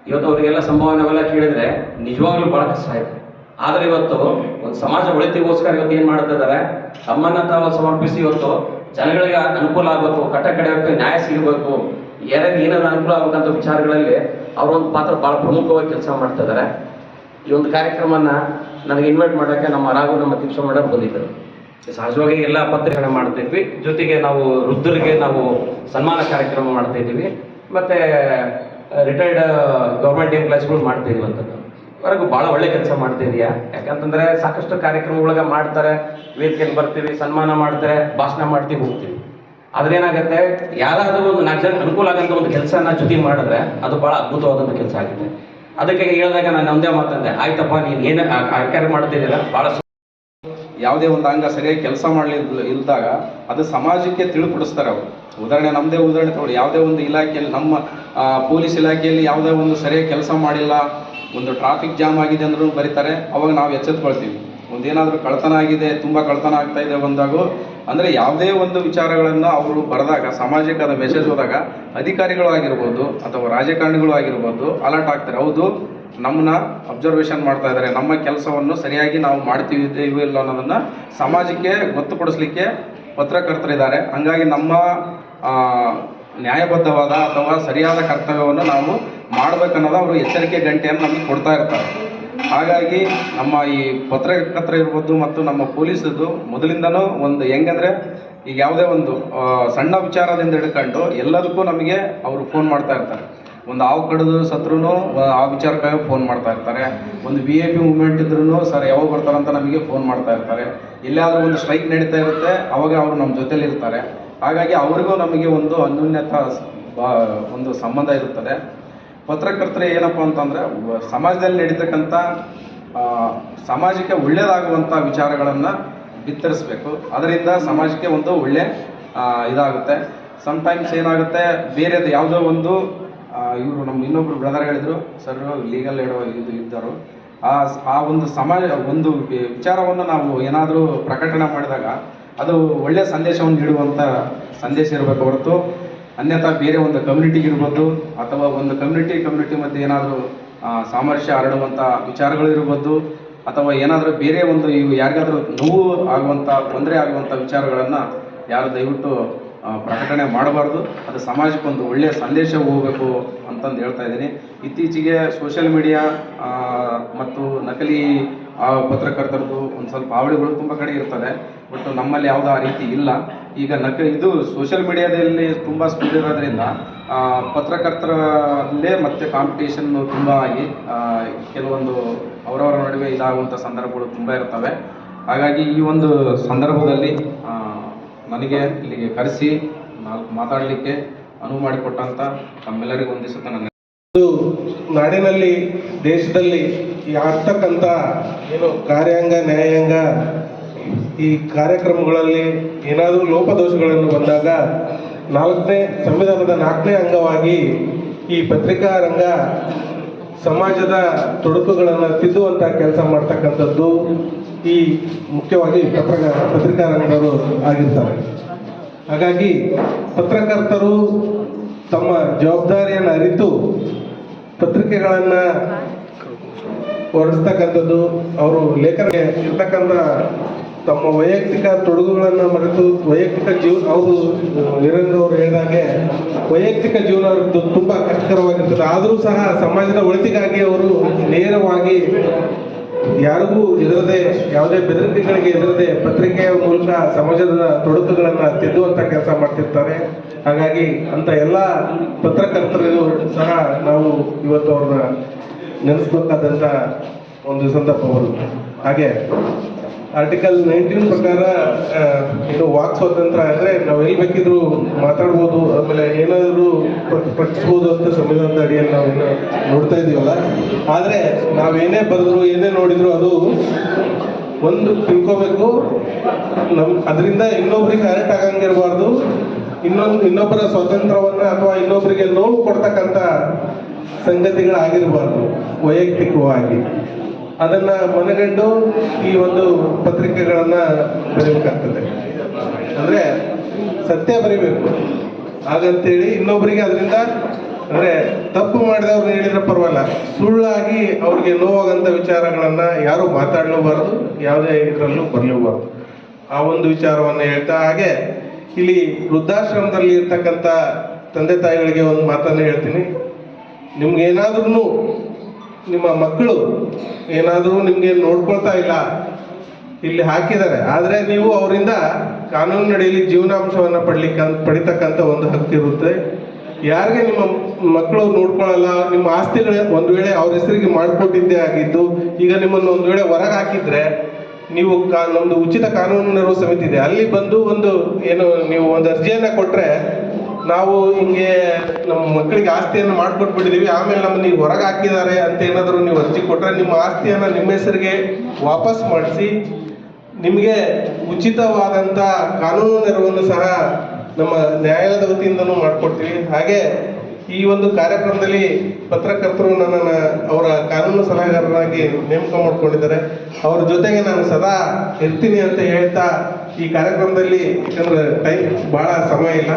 Speaker 7: ಇವತ್ತು ಅವರಿಗೆಲ್ಲ ಸಂಭಾವನೆವೆಲ್ಲ ಕೇಳಿದರೆ ನಿಜವಾಗ್ಲೂ ಭಾಳ ಕಷ್ಟ ಇದೆ. ಆದರೆ ಇವತ್ತು ಒಂದು ಸಮಾಜ ಒಳಿತಿಗೋಸ್ಕರ ಇವತ್ತು ಏನು ಮಾಡ್ತಾ ಇದ್ದಾರೆ, ತಮ್ಮನ್ನ ತಾವು ಸಮರ್ಪಿಸಿ ಇವತ್ತು ಜನಗಳಿಗೆ ಅನುಕೂಲ ಆಗಬೇಕು, ಕಟ್ಟ ಕಡೆ ನ್ಯಾಯ ಸಿಗಬೇಕು, ಯಾರ್ಯಾರು ಏನಾದ್ರು ಅನುಕೂಲ ಆಗ್ಬೇಕಂತ ವಿಚಾರಗಳಲ್ಲಿ ಅವರೊಂದು ಪಾತ್ರ ಭಾಳ ಪ್ರಮುಖವಾಗಿ ಕೆಲಸ ಮಾಡ್ತಾ ಇದ್ದಾರೆ. ಈ ಒಂದು ಕಾರ್ಯಕ್ರಮನ ನನಗೆ ಇನ್ವೈಟ್ ಮಾಡೋಕ್ಕೆ ನಮ್ಮ ರಾಘು, ನಮ್ಮ ತಿಪ್ಸ ಮಾಡೋರು ಬಂದಿದ್ದರು. ಸಹಜವಾಗಿ ಎಲ್ಲ ಪತ್ರಿಕೆಗಳನ್ನ ಮಾಡ್ತಿದ್ವಿ, ಜೊತೆಗೆ ನಾವು ವೃದ್ಧರಿಗೆ ನಾವು ಸನ್ಮಾನ ಕಾರ್ಯಕ್ರಮ ಮಾಡ್ತಾ ಇದ್ದೀವಿ, ಮತ್ತು ರಿಟೈರ್ಡ್ ಗೌರ್ಮೆಂಟ್ ಎಂಪ್ಲಾಯೀಸ್ಗಳು ಮಾಡ್ತಾಯಿದ್ವಿ ಅಂತದ್ದು. ಹೊರಗೂ ಭಾಳ ಒಳ್ಳೆ ಕೆಲಸ ಮಾಡ್ತಿದೀಯಾ. ಯಾಕಂತಂದರೆ ಸಾಕಷ್ಟು ಕಾರ್ಯಕ್ರಮಗಳಿಗೆ ಮಾಡ್ತಾರೆ, ವೇದಿಕೆಯಲ್ಲಿ ಬರ್ತೀವಿ, ಸನ್ಮಾನ ಮಾಡ್ತಾರೆ, ಭಾಷಣ ಮಾಡ್ತೀವಿ, ಹೋಗ್ತೀವಿ. ಆದ್ರೆ ಏನಾಗುತ್ತೆ, ಯಾರಾದರೂ ಒಂದು 4 ಜನ ಅನುಕೂಲ ಆಗಂತ ಒಂದು ಕೆಲಸನ ಜೊತೆಗೆ ಮಾಡಿದ್ರೆ ಅದು ಭಾಳ ಅದ್ಭುತವಾದಂಥ ಕೆಲಸ ಆಗುತ್ತೆ. ಅದಕ್ಕೆ ಹೇಳಿದಾಗ ನಾನು ಒಂದೇ ಮಾತಂದೆ, ಆಯ್ತಪ್ಪ ನೀನು ಏನು ಕಾರ್ಯಕ್ರಮ ಮಾಡ್ತಿದ್ದೀರ ಭಾಳ.
Speaker 6: ಯಾವುದೇ ಒಂದು ಅಂಗ ಸರಿಯಾಗಿ ಕೆಲಸ ಇಲ್ದಾಗ ಅದು ಸಮಾಜಕ್ಕೆ ತಿಳಿಪಡಿಸ್ತಾರೆ ಅವರು. ಉದಾಹರಣೆ, ನಮ್ಮದೇ ಉದಾಹರಣೆ ತಗೊಳ್ಳಿ, ಯಾವುದೇ ಒಂದು ಇಲಾಖೆಯಲ್ಲಿ, ನಮ್ಮ ಪೊಲೀಸ್ ಇಲಾಖೆಯಲ್ಲಿ ಯಾವುದೇ ಒಂದು ಸರಿಯಾಗಿ ಕೆಲಸ ಮಾಡಿಲ್ಲ, ಒಂದು ಟ್ರಾಫಿಕ್ ಜಾಮ್ ಆಗಿದೆ ಅಂದ್ರೂ ಬರೀತಾರೆ. ಅವಾಗ ನಾವು ಎಚ್ಚೆತ್ಕೊಳ್ತೀವಿ. ಒಂದೇನಾದರೂ ಕಳ್ತನ ಆಗಿದೆ, ತುಂಬ ಕಳ್ತನ ಆಗ್ತಾ ಇದೆ ಬಂದಾಗೂ, ಅಂದರೆ ಯಾವುದೇ ಒಂದು ವಿಚಾರಗಳನ್ನು ಅವರು ಬರೆದಾಗ, ಸಮಾಜಕ್ಕೆ ಅದು ಮೆಸೇಜ್ ಹೋದಾಗ ಅಧಿಕಾರಿಗಳು ಆಗಿರ್ಬೋದು ಅಥವಾ ರಾಜಕಾರಣಿಗಳು ಆಗಿರ್ಬೋದು ಅಲರ್ಟ್ ಆಗ್ತಾರೆ. ಹೌದು, ನಮ್ಮನ್ನ ಅಬ್ಸರ್ವೇಷನ್ ಮಾಡ್ತಾ ಇದ್ದಾರೆ, ನಮ್ಮ ಕೆಲಸವನ್ನು ಸರಿಯಾಗಿ ನಾವು ಮಾಡ್ತೀವಿ ಇಲ್ಲ ಅನ್ನೋದನ್ನು ಸಮಾಜಕ್ಕೆ ಗೊತ್ತುಪಡಿಸ್ಲಿಕ್ಕೆ ಪತ್ರಕರ್ತರಿದ್ದಾರೆ. ಹಂಗಾಗಿ ನಮ್ಮ ನ್ಯಾಯಬದ್ಧವಾದ ಅಥವಾ ಸರಿಯಾದ ಕರ್ತವ್ಯವನ್ನು ನಾವು ಮಾಡಬೇಕನ್ನೋದು ಅವರು ಎಚ್ಚರಿಕೆ ಗಂಟೆಯನ್ನು ನಮಗೆ ಕೊಡ್ತಾ ಇರ್ತಾರೆ. ಹಾಗಾಗಿ ನಮ್ಮ ಈ ಪತ್ರಕರ್ತರ ಇರ್ಬೋದು ಮತ್ತು ನಮ್ಮ ಪೊಲೀಸದ್ದು ಮೊದಲಿಂದನೂ ಒಂದು ಹೆಂಗಂದರೆ, ಈಗ ಯಾವುದೇ ಒಂದು ಸಣ್ಣ ವಿಚಾರದಿಂದ ಹಿಡ್ಕೊಂಡು ಎಲ್ಲದಕ್ಕೂ ನಮಗೆ ಅವರು ಫೋನ್ ಮಾಡ್ತಾ ಇರ್ತಾರೆ. ಒಂದು ಹಾವು ಕಡಿದು ಸತ್ರೂ ಆ ವಿಚಾರಕ್ಕಾಗಿ ಫೋನ್ ಮಾಡ್ತಾ ಇರ್ತಾರೆ. ಒಂದು VIP ಮೂವ್ಮೆಂಟ್ ಇದ್ರೂ ಸರ್ ಯಾವಾಗ ಬರ್ತಾರಂತ ನಮಗೆ ಫೋನ್ ಮಾಡ್ತಾ ಇರ್ತಾರೆ. ಎಲ್ಲಾದರೂ ಒಂದು ಸ್ಟ್ರೈಕ್ ನಡೀತಾ ಇರುತ್ತೆ, ಅವಾಗ ಅವರು ನಮ್ಮ ಜೊತೆಲಿ ಇರ್ತಾರೆ. ಹಾಗಾಗಿ ಅವರಿಗೂ ನಮಗೆ ಒಂದು ಅನ್ಯೋನ್ಯತ ಒಂದು ಸಂಬಂಧ ಇರುತ್ತದೆ. ಪತ್ರಕರ್ತರು ಏನಪ್ಪ ಅಂತಂದರೆ, ಸಮಾಜದಲ್ಲಿ ನಡೀತಕ್ಕಂಥ ಸಮಾಜಕ್ಕೆ ಒಳ್ಳೆಯದಾಗುವಂಥ ವಿಚಾರಗಳನ್ನು ಬಿತ್ತರಿಸಬೇಕು. ಅದರಿಂದ ಸಮಾಜಕ್ಕೆ ಒಂದು ಒಳ್ಳೆ ಇದಾಗುತ್ತೆ. ಸಮ್ಟೈಮ್ಸ್ ಏನಾಗುತ್ತೆ, ಬೇರೆದು ಯಾವುದೋ ಒಂದು ಇವರು ನಮ್ಮ ಇನ್ನೊಬ್ಬರು ಬ್ರದರ್ ಹೇಳಿದರು, ಸರ್ ಲೀಗಲ್ ಇದ್ದರು, ಆ ಒಂದು ಸಮಾಜ ಒಂದು ವಿಚಾರವನ್ನು ನಾವು ಏನಾದರೂ ಪ್ರಕಟಣೆ ಮಾಡಿದಾಗ ಅದು ಒಳ್ಳೆಯ ಸಂದೇಶವನ್ನು ನೀಡುವಂಥ ಸಂದೇಶ ಇರಬೇಕು ಹೊರತು ಅನ್ಯಥಾ ಬೇರೆ ಒಂದು ಕಮ್ಯುನಿಟಿಗೆ ಇರ್ಬೋದು ಅಥವಾ ಒಂದು ಕಮ್ಯುನಿಟಿ ಮಧ್ಯೆ ಏನಾದರೂ ಸಾಮರಸ್ಯ ಹರಡುವಂಥ ವಿಚಾರಗಳಿರ್ಬೋದು ಅಥವಾ ಏನಾದರೂ ಬೇರೆ ಒಂದು ಇವು ಯಾರಿಗಾದರೂ ನೋವು ಆಗುವಂಥ ತೊಂದರೆ ಆಗುವಂಥ ವಿಚಾರಗಳನ್ನು ಯಾರು ದಯವಿಟ್ಟು ಪ್ರಕಟಣೆ ಮಾಡಬಾರ್ದು. ಅದು ಸಮಾಜಕ್ಕೊಂದು ಒಳ್ಳೆಯ ಸಂದೇಶ ಹೋಗಬೇಕು ಅಂತಂದು ಹೇಳ್ತಾ ಇದ್ದೀನಿ. ಇತ್ತೀಚೆಗೆ ಸೋಷಿಯಲ್ ಮೀಡಿಯಾ ಮತ್ತು ನಕಲಿ ಪತ್ರಕರ್ತರದ್ದು ಒಂದು ಸ್ವಲ್ಪ ಹಾವಳಿಗಳು ತುಂಬ ಕಡೆ ಇರ್ತದೆ. ಬಟ್ ನಮ್ಮಲ್ಲಿ ಯಾವುದೂ ಆ ರೀತಿ ಇಲ್ಲ. ಈಗ ಇದು ಸೋಷಿಯಲ್ ಮೀಡಿಯಾದಲ್ಲಿ ತುಂಬ ಸ್ಪೀಡ್ ಇರೋದ್ರಿಂದ ಪತ್ರಕರ್ತರಲ್ಲೇ ಮತ್ತೆ ಕಾಂಪಿಟೇಷನ್ ತುಂಬ ಆಗಿ ಕೆಲವೊಂದು ಅವರವರ ನಡುವೆ ಇದಾಗುವಂಥ ಸಂದರ್ಭಗಳು ತುಂಬ ಇರ್ತವೆ. ಹಾಗಾಗಿ ಈ ಒಂದು ಸಂದರ್ಭದಲ್ಲಿ ನನಗೆ ಇಲ್ಲಿಗೆ ಕರೆಸಿ ಮಾತಾಡಲಿಕ್ಕೆ ಅನುವು ಮಾಡಿಕೊಟ್ಟಂಥ ತಮ್ಮೆಲ್ಲರಿಗೂ ವಂದಿಸುತ್ತಾ ನನ್ನ
Speaker 8: ನಾಡಿನಲ್ಲಿ ದೇಶದಲ್ಲಿ ಆಗ್ತಕ್ಕಂಥ ಏನು ಕಾರ್ಯಾಂಗ ನ್ಯಾಯಾಂಗ ಈ ಕಾರ್ಯಕ್ರಮಗಳಲ್ಲಿ ಏನಾದರೂ ಲೋಪದೋಷಗಳನ್ನು ಬಂದಾಗ ಸಂವಿಧಾನದ 4ನೇ ಅಂಗವಾಗಿ ಈ ಪತ್ರಿಕಾ ರಂಗ ಸಮಾಜದ ತೊಡಕುಗಳನ್ನು ತಿದ್ದುವಂಥ ಕೆಲಸ ಮಾಡ್ತಕ್ಕಂಥದ್ದು ಈ ಮುಖ್ಯವಾಗಿ ಪತ್ರಿಕಾ ರಂಗದವರು ಆಗಿರ್ತಾರೆ. ಹಾಗಾಗಿ ಪತ್ರಕರ್ತರು ತಮ್ಮ ಜವಾಬ್ದಾರಿಯನ್ನು ಅರಿತು ಪತ್ರಿಕೆಗಳನ್ನು ಹೊರಡಿಸ್ತಕ್ಕಂಥದ್ದು, ಅವರು ಲೇಖನ ಇರ್ತಕ್ಕಂಥ ತಮ್ಮ ವೈಯಕ್ತಿಕ ತೊಡಗುಗಳನ್ನು ಮರೆತು ವೈಯಕ್ತಿಕ ಅವರು ವೀರೇಂದ್ರ ಅವರು ಹೇಳಿದಾಗೆ ವೈಯಕ್ತಿಕ ಜೀವನ ಅವರದ್ದು ತುಂಬ ಕಷ್ಟಕರವಾಗಿರ್ತದೆ. ಆದರೂ ಸಹ ಸಮಾಜದ ಒಳಿತಿಗಾಗಿ ಅವರು ನೇರವಾಗಿ ಯಾರಿಗೂ ಹೆದರದೆ, ಯಾವುದೇ ಬೆದರಿಕೆಗಳಿಗೆ ಹೆದರದೆ ಪತ್ರಿಕೆಯ ಮೂಲಕ ಸಮಾಜದ ತೊಡಕುಗಳನ್ನು ತಿದ್ದುವಂಥ ಕೆಲಸ ಮಾಡ್ತಿರ್ತಾರೆ. ಹಾಗಾಗಿ ಅಂತ ಎಲ್ಲ ಪತ್ರಕರ್ತರಿಗೂ ಸಹ ನಾವು ಇವತ್ತು ಅವ್ರನ್ನ ನೆನೆಸ್ಬೇಕಾದಂಥ ಒಂದು ಸಂದರ್ಭ ಬರುತ್ತೆ. ಹಾಗೆ ಆರ್ಟಿಕಲ್ 19 ಪ್ರಕಾರ ಏನು ವಾಕ್ ಸ್ವಾತಂತ್ರ್ಯ ಅಂದರೆ ನಾವು ಎಲ್ಲಿ ಬೇಕಿದ್ರು ಮಾತಾಡ್ಬೋದು, ಆಮೇಲೆ ಏನಾದರೂ ಪ್ರಕಟಿಸ್ಬೋದು ಅಂತ ಸಂವಿಧಾನದ ಅಡಿಯಲ್ಲಿ ನಾವೇನು ನೋಡ್ತಾ ಇದ್ದೀವಲ್ಲ. ಆದರೆ ನಾವೇನೇ ಬರೆದ್ರು ಏನೇ ನೋಡಿದ್ರು ಅದು ಒಂದು ತಿಳ್ಕೋಬೇಕು, ಅದರಿಂದ ಇನ್ನೊಬ್ರಿಗೆ ಹರ್ಟ್ ಆಗಂಗಿರಬಾರ್ದು, ಇನ್ನೊಬ್ಬರ ಸ್ವಾತಂತ್ರ್ಯವನ್ನು ಅಥವಾ ಇನ್ನೊಬ್ಬರಿಗೆ ನೋವು ಕೊಡ್ತಕ್ಕಂಥ ಸಂಗತಿಗಳಾಗಿರಬಾರ್ದು. ವೈಯಕ್ತಿಕವಾಗಿ ಅದನ್ನು ಮನಗಂಡು ಈ ಒಂದು ಪತ್ರಿಕೆಗಳನ್ನು ಬರೀಬೇಕಾಗ್ತದೆ. ಅಂದರೆ ಸತ್ಯ ಬರೀಬೇಕು. ಹಾಗಂತೇಳಿ ಇನ್ನೊಬ್ಬರಿಗೆ ಅದರಿಂದ ಅಂದರೆ ತಪ್ಪು ಮಾಡಿದವ್ರು ಹೇಳಿದ್ರೆ ಪರವಾಗಿಲ್ಲ, ಸುಳ್ಳಾಗಿ ಅವ್ರಿಗೆ ನೋವಾಗಂಥ ವಿಚಾರಗಳನ್ನು ಯಾರೂ ಮಾತಾಡಲೂಬಾರ್ದು, ಯಾವುದೇ ಇದರಲ್ಲೂ ಬರಲೂಬಾರ್ದು. ಆ ಒಂದು ವಿಚಾರವನ್ನು ಹೇಳ್ತಾ, ಹಾಗೆ ಇಲ್ಲಿ ವೃದ್ಧಾಶ್ರಮದಲ್ಲಿ ಇರ್ತಕ್ಕಂಥ ತಂದೆ ತಾಯಿಗಳಿಗೆ ಒಂದು ಮಾತನ್ನು ಹೇಳ್ತೀನಿ. ನಿಮ್ಗೇನಾದ್ರೂ ನಿಮ್ಮ ಮಕ್ಕಳು ಏನಾದರೂ ನಿಮಗೆ ನೋಡ್ಕೊಳ್ತಾ ಇಲ್ಲ, ಇಲ್ಲಿ ಹಾಕಿದ್ದಾರೆ, ಆದರೆ ನೀವು ಅವರಿಂದ ಕಾನೂನಿನಡಿಯಲ್ಲಿ ಜೀವನಾಂಶವನ್ನು ಪಡಿತಕ್ಕಂಥ ಒಂದು ಹಕ್ಕಿರುತ್ತೆ. ಯಾರಿಗೆ ನಿಮ್ಮ ಮಕ್ಕಳು ನೋಡ್ಕೊಳ್ಳಲ್ಲ, ನಿಮ್ಮ ಆಸ್ತಿಗಳು ಒಂದು ವೇಳೆ ಅವ್ರ ಹೆಸರಿಗೆ ಮಾಡಿಕೊಟ್ಟಿದ್ದೇ ಆಗಿದ್ದು ಈಗ ನಿಮ್ಮನ್ನು ಒಂದು ವೇಳೆ ಹೊರಗೆ ಹಾಕಿದ್ರೆ ನೀವು ನಮ್ಮದು ಉಚಿತ ಕಾನೂನು ನೆರವು ಸಮಿತಿ ಇದೆ, ಅಲ್ಲಿ ಬಂದು ಏನು ನೀವು ಒಂದು ಅರ್ಜಿಯನ್ನು ಕೊಟ್ಟರೆ ನಾವು ಹಿಂಗೆ ನಮ್ಮ ಮಕ್ಕಳಿಗೆ ಆಸ್ತಿಯನ್ನು ಮಾಡಿಕೊಟ್ಬಿಟ್ಟಿದ್ದೀವಿ, ಆಮೇಲೆ ನಮ್ಮನ್ನು ಈಗ ಹೊರಗೆ ಹಾಕಿದ್ದಾರೆ ಅಂತ ಏನಾದರೂ ನೀವು ಅರ್ಜಿ ಕೊಟ್ಟರೆ ನಿಮ್ಮ ಆಸ್ತಿಯನ್ನು ನಿಮ್ಮ ಹೆಸರಿಗೆ ವಾಪಸ್ ಮಾಡಿಸಿ ನಿಮಗೆ ಉಚಿತವಾದಂಥ ಕಾನೂನು ನೆರವನ್ನು ಸಹ ನಮ್ಮ ನ್ಯಾಯಾಲಯದ ವತಿಯಿಂದನೂ ಮಾಡಿಕೊಡ್ತೀವಿ. ಹಾಗೆ ಈ ಒಂದು ಕಾರ್ಯಕ್ರಮದಲ್ಲಿ ಪತ್ರಕರ್ತರು ನನ್ನನ್ನು ಅವರ ಕಾನೂನು ಸಲಹೆಗಾರರಾಗಿ ನೇಮಕ ಮಾಡಿಕೊಂಡಿದ್ದಾರೆ. ಅವರ ಜೊತೆಗೆ ನಾನು ಸದಾ ಇರ್ತೀನಿ ಅಂತ ಹೇಳ್ತಾ ಈ ಕಾರ್ಯಕ್ರಮದಲ್ಲಿ, ಯಾಕಂದ್ರೆ ಭಾಳ ಸಮಯ ಇಲ್ಲ,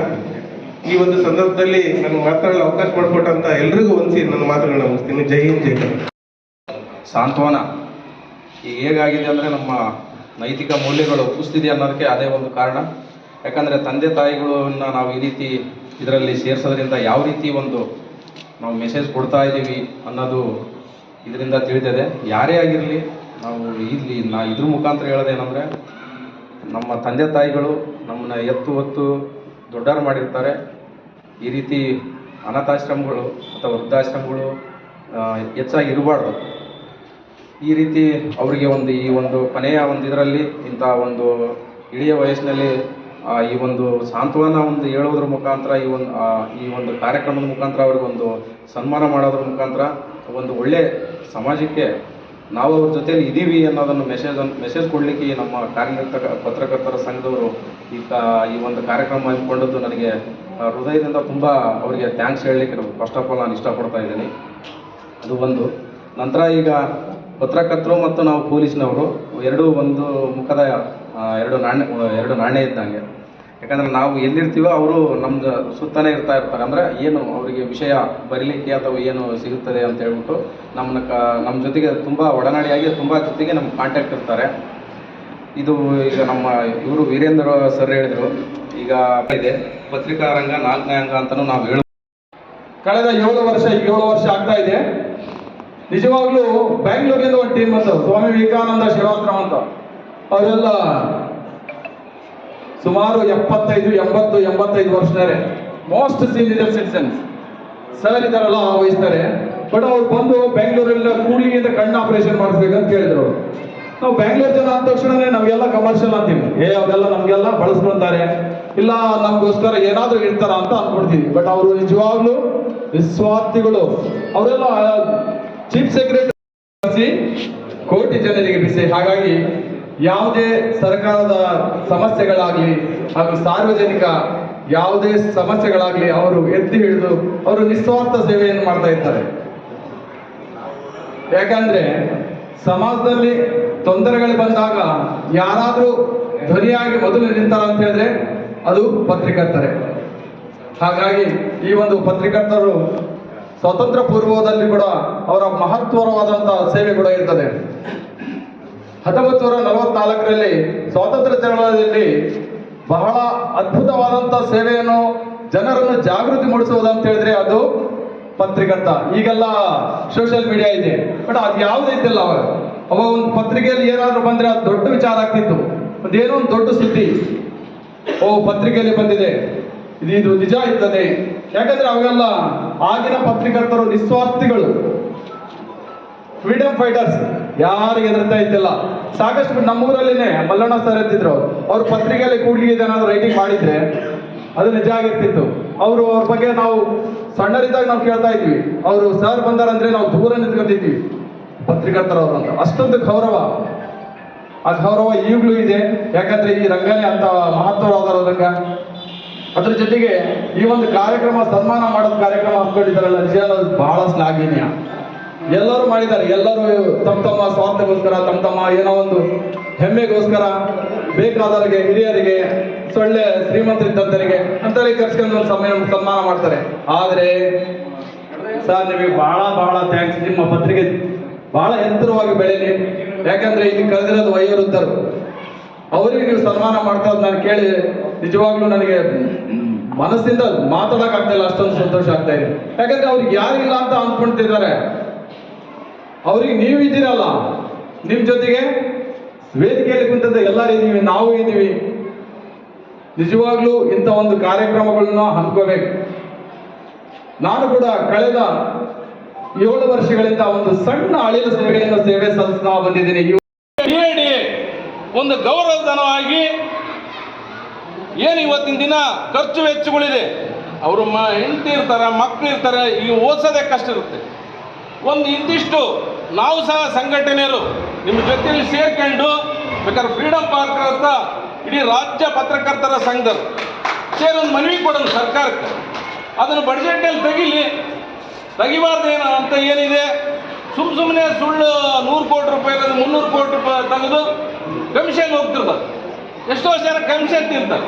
Speaker 8: ಈ ಒಂದು ಸಂದರ್ಭದಲ್ಲಿ ನನಗೆ ಮಾತನಾಡಲು ಅವಕಾಶ ಮಾಡಿಕೊಟ್ಟಂತ ಎಲ್ರಿಗೂ ಹೊಂದಿಸಿ ನನ್ನ ಮಾತುಗಳನ್ನ ಮುಗಿಸ್ತೀನಿ. ಜೈ ಹಿಂದ್, ಜೈ ಕನ್ನಡ.
Speaker 6: ಸಾಂತ್ವನ ಈಗ ಹೇಗಾಗಿದೆ ಅಂದರೆ ನಮ್ಮ ನೈತಿಕ ಮೌಲ್ಯಗಳು ಕುಸಿದಿದೆ ಅನ್ನೋದಕ್ಕೆ ಅದೇ ಒಂದು ಕಾರಣ. ಯಾಕಂದರೆ ತಂದೆ ತಾಯಿಗಳನ್ನ ನಾವು ಈ ರೀತಿ ಇದರಲ್ಲಿ ಸೇರಿಸೋದ್ರಿಂದ ಯಾವ ರೀತಿ ಒಂದು ನಾವು ಮೆಸೇಜ್ ಕೊಡ್ತಾ ಇದ್ದೀವಿ ಅನ್ನೋದು ಇದರಿಂದ ತಿಳಿದಿದೆ. ಯಾರೇ ಆಗಿರಲಿ ನಾವು ಇಲ್ಲಿ ಇದ್ರ ಮುಖಾಂತರ ಹೇಳೋದೇನೆಂದರೆ, ನಮ್ಮ ತಂದೆ ತಾಯಿಗಳು ನಮ್ಮನ್ನ ಹೊತ್ತು ದೊಡ್ಡವರು ಮಾಡಿರ್ತಾರೆ. ಈ ರೀತಿ ಅನಾಥಾಶ್ರಮಗಳು ಅಥವಾ ವೃದ್ಧಾಶ್ರಮಗಳು ಹೆಚ್ಚಾಗಿ ಇರಬಾರ್ದು. ಈ ರೀತಿ ಅವರಿಗೆ ಈ ಒಂದು ಕೊನೆಯ ಒಂದು ಇದರಲ್ಲಿ ಇಂಥ ಒಂದು ಇಳಿಯ ವಯಸ್ಸಿನಲ್ಲಿ ಈ ಒಂದು ಸಾಂತ್ವನ ಹೇಳೋದ್ರ ಮುಖಾಂತರ ಈ ಒಂದು ಕಾರ್ಯಕ್ರಮದ ಮುಖಾಂತರ ಅವ್ರಿಗೊಂದು ಸನ್ಮಾನ ಮಾಡೋದ್ರ ಮುಖಾಂತರ ಒಂದು ಒಳ್ಳೆ ಸಮಾಜಕ್ಕೆ ನಾವು ಅವ್ರ ಜೊತೆಯಲ್ಲಿ ಇದ್ದೀವಿ ಅನ್ನೋದನ್ನು ಮೆಸೇಜ್ ಕೊಡಲಿಕ್ಕೆ ನಮ್ಮ ಕಾರ್ಯನಿರತ ಪತ್ರಕರ್ತರ ಸಂಘದವರು ಈ ಒಂದು ಕಾರ್ಯಕ್ರಮ ಹಮ್ಮಿಕೊಂಡದ್ದು ನನಗೆ ಹೃದಯದಿಂದ ತುಂಬ ಅವರಿಗೆ ಥ್ಯಾಂಕ್ಸ್ ಹೇಳಲಿಕ್ಕೆ ಫಸ್ಟ್ ಆಫ್ ಆಲ್ ನಾನು ಇಷ್ಟಪಡ್ತಾ ಇದ್ದೀನಿ. ಅದು ಒಂದು. ನಂತರ ಈಗ ಪತ್ರಕರ್ತರು ಮತ್ತು ನಾವು ಪೊಲೀಸ್ನವರು ಎರಡೂ ಒಂದು ಮುಖದ ಎರಡು ನಾಣ್ಯ ಇದ್ದಂಗೆ. ಯಾಕಂದರೆ ನಾವು ಎಲ್ಲಿರ್ತೀವೋ ಅವರು ನಮ್ದು ಸುತ್ತನೇ ಇರ್ತಾರೆ. ಅಂದರೆ ಏನು ಅವರಿಗೆ ವಿಷಯ ಬರೀಲಿಕ್ಕೆ ಅಥವಾ ಏನು ಸಿಗುತ್ತದೆ ಅಂತ ಹೇಳ್ಬಿಟ್ಟು ನಮ್ಮ ಜೊತೆಗೆ ತುಂಬ ಒಡನಾಡಿಯಾಗಿ ತುಂಬ ಜೊತೆಗೆ ನಮ್ಮ ಕಾಂಟ್ಯಾಕ್ಟ್ ಇರ್ತಾರೆ. ಇದು ಈಗ ನಮ್ಮ ಇವರು ವೀರೇಂದ್ರ ಸರ್ ಹೇಳಿದರು, ಈಗ ಇದೆ ಪತ್ರಿಕಾ ರಂಗ 4ನೇ ಅಂಗ ಅಂತಲೂ ನಾವು ಹೇಳ
Speaker 2: ಕಳೆದ 7 ವರ್ಷ ಆಗ್ತಾ ಇದೆ. ನಿಜವಾಗ್ಲೂ ಬ್ಯಾಂಗ್ಳೂರಿಂದ ಒಂದು ಟೀಮ್ ಬಂತು, ಸ್ವಾಮಿ ವಿವೇಕಾನಂದ ಶಿವಾಶ್ರಮ ಅಂತ. ಅವರೆಲ್ಲ ಸುಮಾರು 75 ವರ್ಷದವರೆ, ಮೋಸ್ಟ್ ಸೀನಿಯರ್ ಸಿಟಿಸನ್ಸ್ ಸರ್ ಇದಾರಲ್ಲ ವಹಿಸ್ತಾರೆ. ಬಟ್ ಅವ್ರು ಬಂದು ಬೆಂಗಳೂರಲ್ಲಿ ಕೂಡ್ಲಿಗಿಂದ ಕಣ್ಣು ಆಪರೇಷನ್ ಮಾಡಿಸ್ಬೇಕಂತ ಕೇಳಿದ್ರು. ನಾವು ಬ್ಯಾಂಗ್ಳೂರ್ ಜನ ಅಂದ ತಕ್ಷಣನೇ ನಮಗೆಲ್ಲ ಕಮರ್ಷಿಯಲ್ ಅಂತೀವಿ, ಅವರೆಲ್ಲ ನಮಗೆಲ್ಲ ಬಳಸ್ಕೊಂತಾರೆ, ಇಲ್ಲ ನಮಗೋಸ್ಕರ ಏನಾದರೂ ಇರ್ತಾರ ಅಂತ ಅನ್ಕೊಡ್ತೀವಿ. ಬಟ್ ಅವರು ನಿಜವಾಗ್ಲೂ ನಿಸ್ವಾರ್ಥಿಗಳು. ಅವರೆಲ್ಲ ಚೀಫ್ ಸೆಕ್ರೆಟರಿ ಕೋಟಿ ಜನರಿಗೆ ಬಿಸಿ. ಹಾಗಾಗಿ ಯಾವುದೇ ಸರ್ಕಾರದ ಸಮಸ್ಯೆಗಳಾಗಲಿ ಹಾಗೂ ಸಾರ್ವಜನಿಕ ಯಾವುದೇ ಸಮಸ್ಯೆಗಳಾಗಲಿ ಅವರು ಎತ್ತಿ ಹಿಡಿದು ಅವರು ನಿಸ್ವಾರ್ಥ ಸೇವೆಯನ್ನು ಮಾಡ್ತಾ ಇರ್ತಾರೆ. ಯಾಕಂದ್ರೆ ಸಮಾಜದಲ್ಲಿ ತೊಂದರೆಗಳು ಬಂದಾಗ ಯಾರಾದರೂ ಧ್ವನಿಯಾಗಿ ಮೊದಲು ನಿಂತಾರ ಅಂತ ಹೇಳಿದ್ರೆ ಅದು ಪತ್ರಕರ್ತರೆ. ಹಾಗಾಗಿ ಈ ಒಂದು ಪತ್ರಕರ್ತರು ಸ್ವತಂತ್ರ ಪೂರ್ವದಲ್ಲಿ ಕೂಡ ಅವರ ಮಹತ್ವವಾದಂತಹ ಸೇವೆ ಕೂಡ ಇರ್ತದೆ. 1944ರಲ್ಲಿ ಸ್ವಾತಂತ್ರ್ಯ ಚಳವಳಿಯಲ್ಲಿ ಬಹಳ ಅದ್ಭುತವಾದಂತಹ ಸೇವೆಯನ್ನು ಜನರನ್ನು ಜಾಗೃತಿ ಮೂಡಿಸುವುದಂತ ಹೇಳಿದ್ರೆ ಅದು ಪತ್ರಕರ್ತ. ಈಗೆಲ್ಲ ಸೋಷಿಯಲ್ ಮೀಡಿಯಾ ಇದೆ, ಬಟ್ ಅದು ಯಾವ್ದು ಇದ್ದಿಲ್ಲ. ಅವ ಒಂದು ಪತ್ರಿಕೆಯಲ್ಲಿ ಏನಾದ್ರು ಬಂದ್ರೆ ಅದು ದೊಡ್ಡ ವಿಚಾರ ಆಗ್ತಿತ್ತು. ಅದೇನೋ ಒಂದು ದೊಡ್ಡ ಸುದ್ದಿ, ಪತ್ರಿಕೆಯಲ್ಲಿ ಬಂದಿದೆ, ಇದು ನಿಜ ಇರ್ತದೆ. ಯಾಕಂದ್ರೆ ಅವೆಲ್ಲ ಆಗಿನ ಪತ್ರಕರ್ತರು ನಿಸ್ವಾರ್ಥಿಗಳು, ಫ್ರೀಡಮ್ ಫೈಟರ್ಸ್, ಯಾರಿಗೆ ಹೆದರ್ತಾ ಇದ್ದಿಲ್ಲ. ಸಾಕಷ್ಟು ನಮ್ಮೂರಲ್ಲಿನೇ ಮಲ್ಲಣ್ಣ ಸರ್ ಎತ್ತಿದ್ರು, ಅವ್ರ ಪತ್ರಿಕೆಯಲ್ಲಿ ಕೂಡ್ಲಿಗೆ ಏನಾದ್ರು ರೈಟಿಂಗ್ ಮಾಡಿದ್ರೆ ಅದು ನಿಜ ಆಗಿರ್ತಿತ್ತು. ಅವ್ರ ಬಗ್ಗೆ ನಾವು ಸಣ್ಣರಿದ್ದಾಗ ನಾವು ಕೇಳ್ತಾ ಇದ್ವಿ, ಅವರು ಸರ್ ಬಂದಾರಂದ್ರೆ ನಾವು ದೂರ ನಿಂತ್ಕೊತಿದ್ವಿ ಪತ್ರಕರ್ತರವ್ರು ಅಂತ. ಅಷ್ಟೊಂದು ಗೌರವ, ಆ ಗೌರವ ಈಗಲೂ ಇದೆ. ಯಾಕಂದ್ರೆ ಈ ರಂಗನೇ ಅಂತ ಮಹತ್ವವಾದ ರಂಗ. ಅದ್ರ ಜೊತೆಗೆ ಈ ಒಂದು ಕಾರ್ಯಕ್ರಮ, ಸನ್ಮಾನ ಮಾಡೋದು ಕಾರ್ಯಕ್ರಮ ಹಮ್ಮಿಕೊಂಡಿದ್ದಾರಲ್ಲ, ನಿಜ ಬಹಳ ಶ್ಲಾಘನೀಯ. ಎಲ್ಲರೂ ಮಾಡಿದ್ದಾರೆ, ಎಲ್ಲರೂ ತಮ್ಮ ಸ್ವಾರ್ಥಗೋಸ್ಕರ, ತಮ್ಮ ಏನೋ ಒಂದು ಹೆಮ್ಮೆಗೋಸ್ಕರ ಬೇಕಾದವರಿಗೆ, ಹಿರಿಯರಿಗೆ, ಸೊಳ್ಳೆ ಶ್ರೀಮಂತರಿದ್ದಂತರಿಗೆ ಅಂತೇಳಿ ಕರ್ಸ್ಕೊಂಡು ಒಂದು ಸನ್ಮಾನ ಮಾಡ್ತಾರೆ. ಆದರೆ ಸರ್ ನಿಮಗೆ ಬಹಳ ಥ್ಯಾಂಕ್ಸ್. ನಿಮ್ಮ ಪತ್ರಿಕೆ ಬಹಳ ಎತ್ತರವಾಗಿ ಬೆಳೀಲಿ. ಯಾಕಂದ್ರೆ ಇಲ್ಲಿ ಕರೆದಿರೋದು ವಯೋವೃದ್ಧರು, ಅವರಿಗೆ ನೀವು ಸನ್ಮಾನ ಮಾಡ್ತಾ ಇರೋದು ನಾನು ಕೇಳಿ ನಿಜವಾಗ್ಲೂ ನನಗೆ ಮನಸ್ಸಿಂದ ಮಾತಾಡಕ್ ಆಗ್ತಾ ಇಲ್ಲ, ಅಷ್ಟೊಂದು ಸಂತೋಷ ಆಗ್ತಾ ಇದೆ. ಯಾಕಂದ್ರೆ ಅವ್ರಿಗೆ ಯಾರಿಲ್ಲ ಅಂತ ಅಂದ್ಕೊಂತಿದ್ದಾರೆ, ಅವ್ರಿಗೆ ನೀವು ಇದ್ದೀರಲ್ಲ, ನಿಮ್ ಜೊತೆಗೆ ವೇದಿಕೆಯಲ್ಲಿ ಕುಂತದ್ದು ಎಲ್ಲರೂ ಇದೀವಿ, ನಾವು ಇದೀವಿ. ನಿಜವಾಗ್ಲೂ ಇಂಥ ಒಂದು ಕಾರ್ಯಕ್ರಮಗಳನ್ನ ಹಮ್ಮಿಕೋಬೇಕು. ನಾನು ಕೂಡ ಕಳೆದ 7 ವರ್ಷಗಳಿಂದ ಒಂದು ಸಣ್ಣ ಅಳಿಲು ಸೇವೆಯನ್ನು ಸೇವೆ ಸಲ್ಲಿಸ್ತಾ ಬಂದಿದ್ದೀನಿ.
Speaker 5: ಒಂದು ಗೌರವಧನವಾಗಿ ಏನು ಇವತ್ತಿನ ದಿನ ಖರ್ಚು ವೆಚ್ಚಗಳಿದೆ, ಅವರು ಹೆಂಡತಿ ಇರ್ತಾರೆ, ಮಕ್ಕಳು ಇರ್ತಾರೆ, ಈಗ ಓದಿಸೋದೇ ಕಷ್ಟ ಇರುತ್ತೆ. ಒಂದು ಇಂತಿಷ್ಟು ನಾವು ಸಹ ಸಂಘಟನೆಯರು ನಿಮ್ಮ ಜೊತೆಯಲ್ಲಿ ಸೇರ್ಕೊಂಡು ಬೇಕಾದ್ರೆ ಫ್ರೀಡಮ್ ಪಾರ್ಕ್ ಅಂತ ಇಡೀ ರಾಜ್ಯ ಪತ್ರಕರ್ತರ ಸಂಘದರು ಸೇರಿ ಒಂದು ಮನವಿ ಕೊಡೋದು ಸರ್ಕಾರಕ್ಕೆ. ಅದನ್ನು ಬಡ್ಜೆಟ್ನಲ್ಲಿ ತೆಗಿಬಾರ್ದೇನೋ ಅಂತ ಏನಿದೆ, ಸುಮ್ಮನೆ ಸುಳ್ಳು 100 ಕೋಟಿ ರೂಪಾಯಿ 300 ಕೋಟಿ ರೂಪಾಯಿ ತೆಗೆದು ಕಮಿಷನ್ ಹೋಗ್ತಿರ್ತಾರೆ. ಎಷ್ಟೋ ಜನ ಕಮಿಷನ್ ತಿಂತಾರೆ.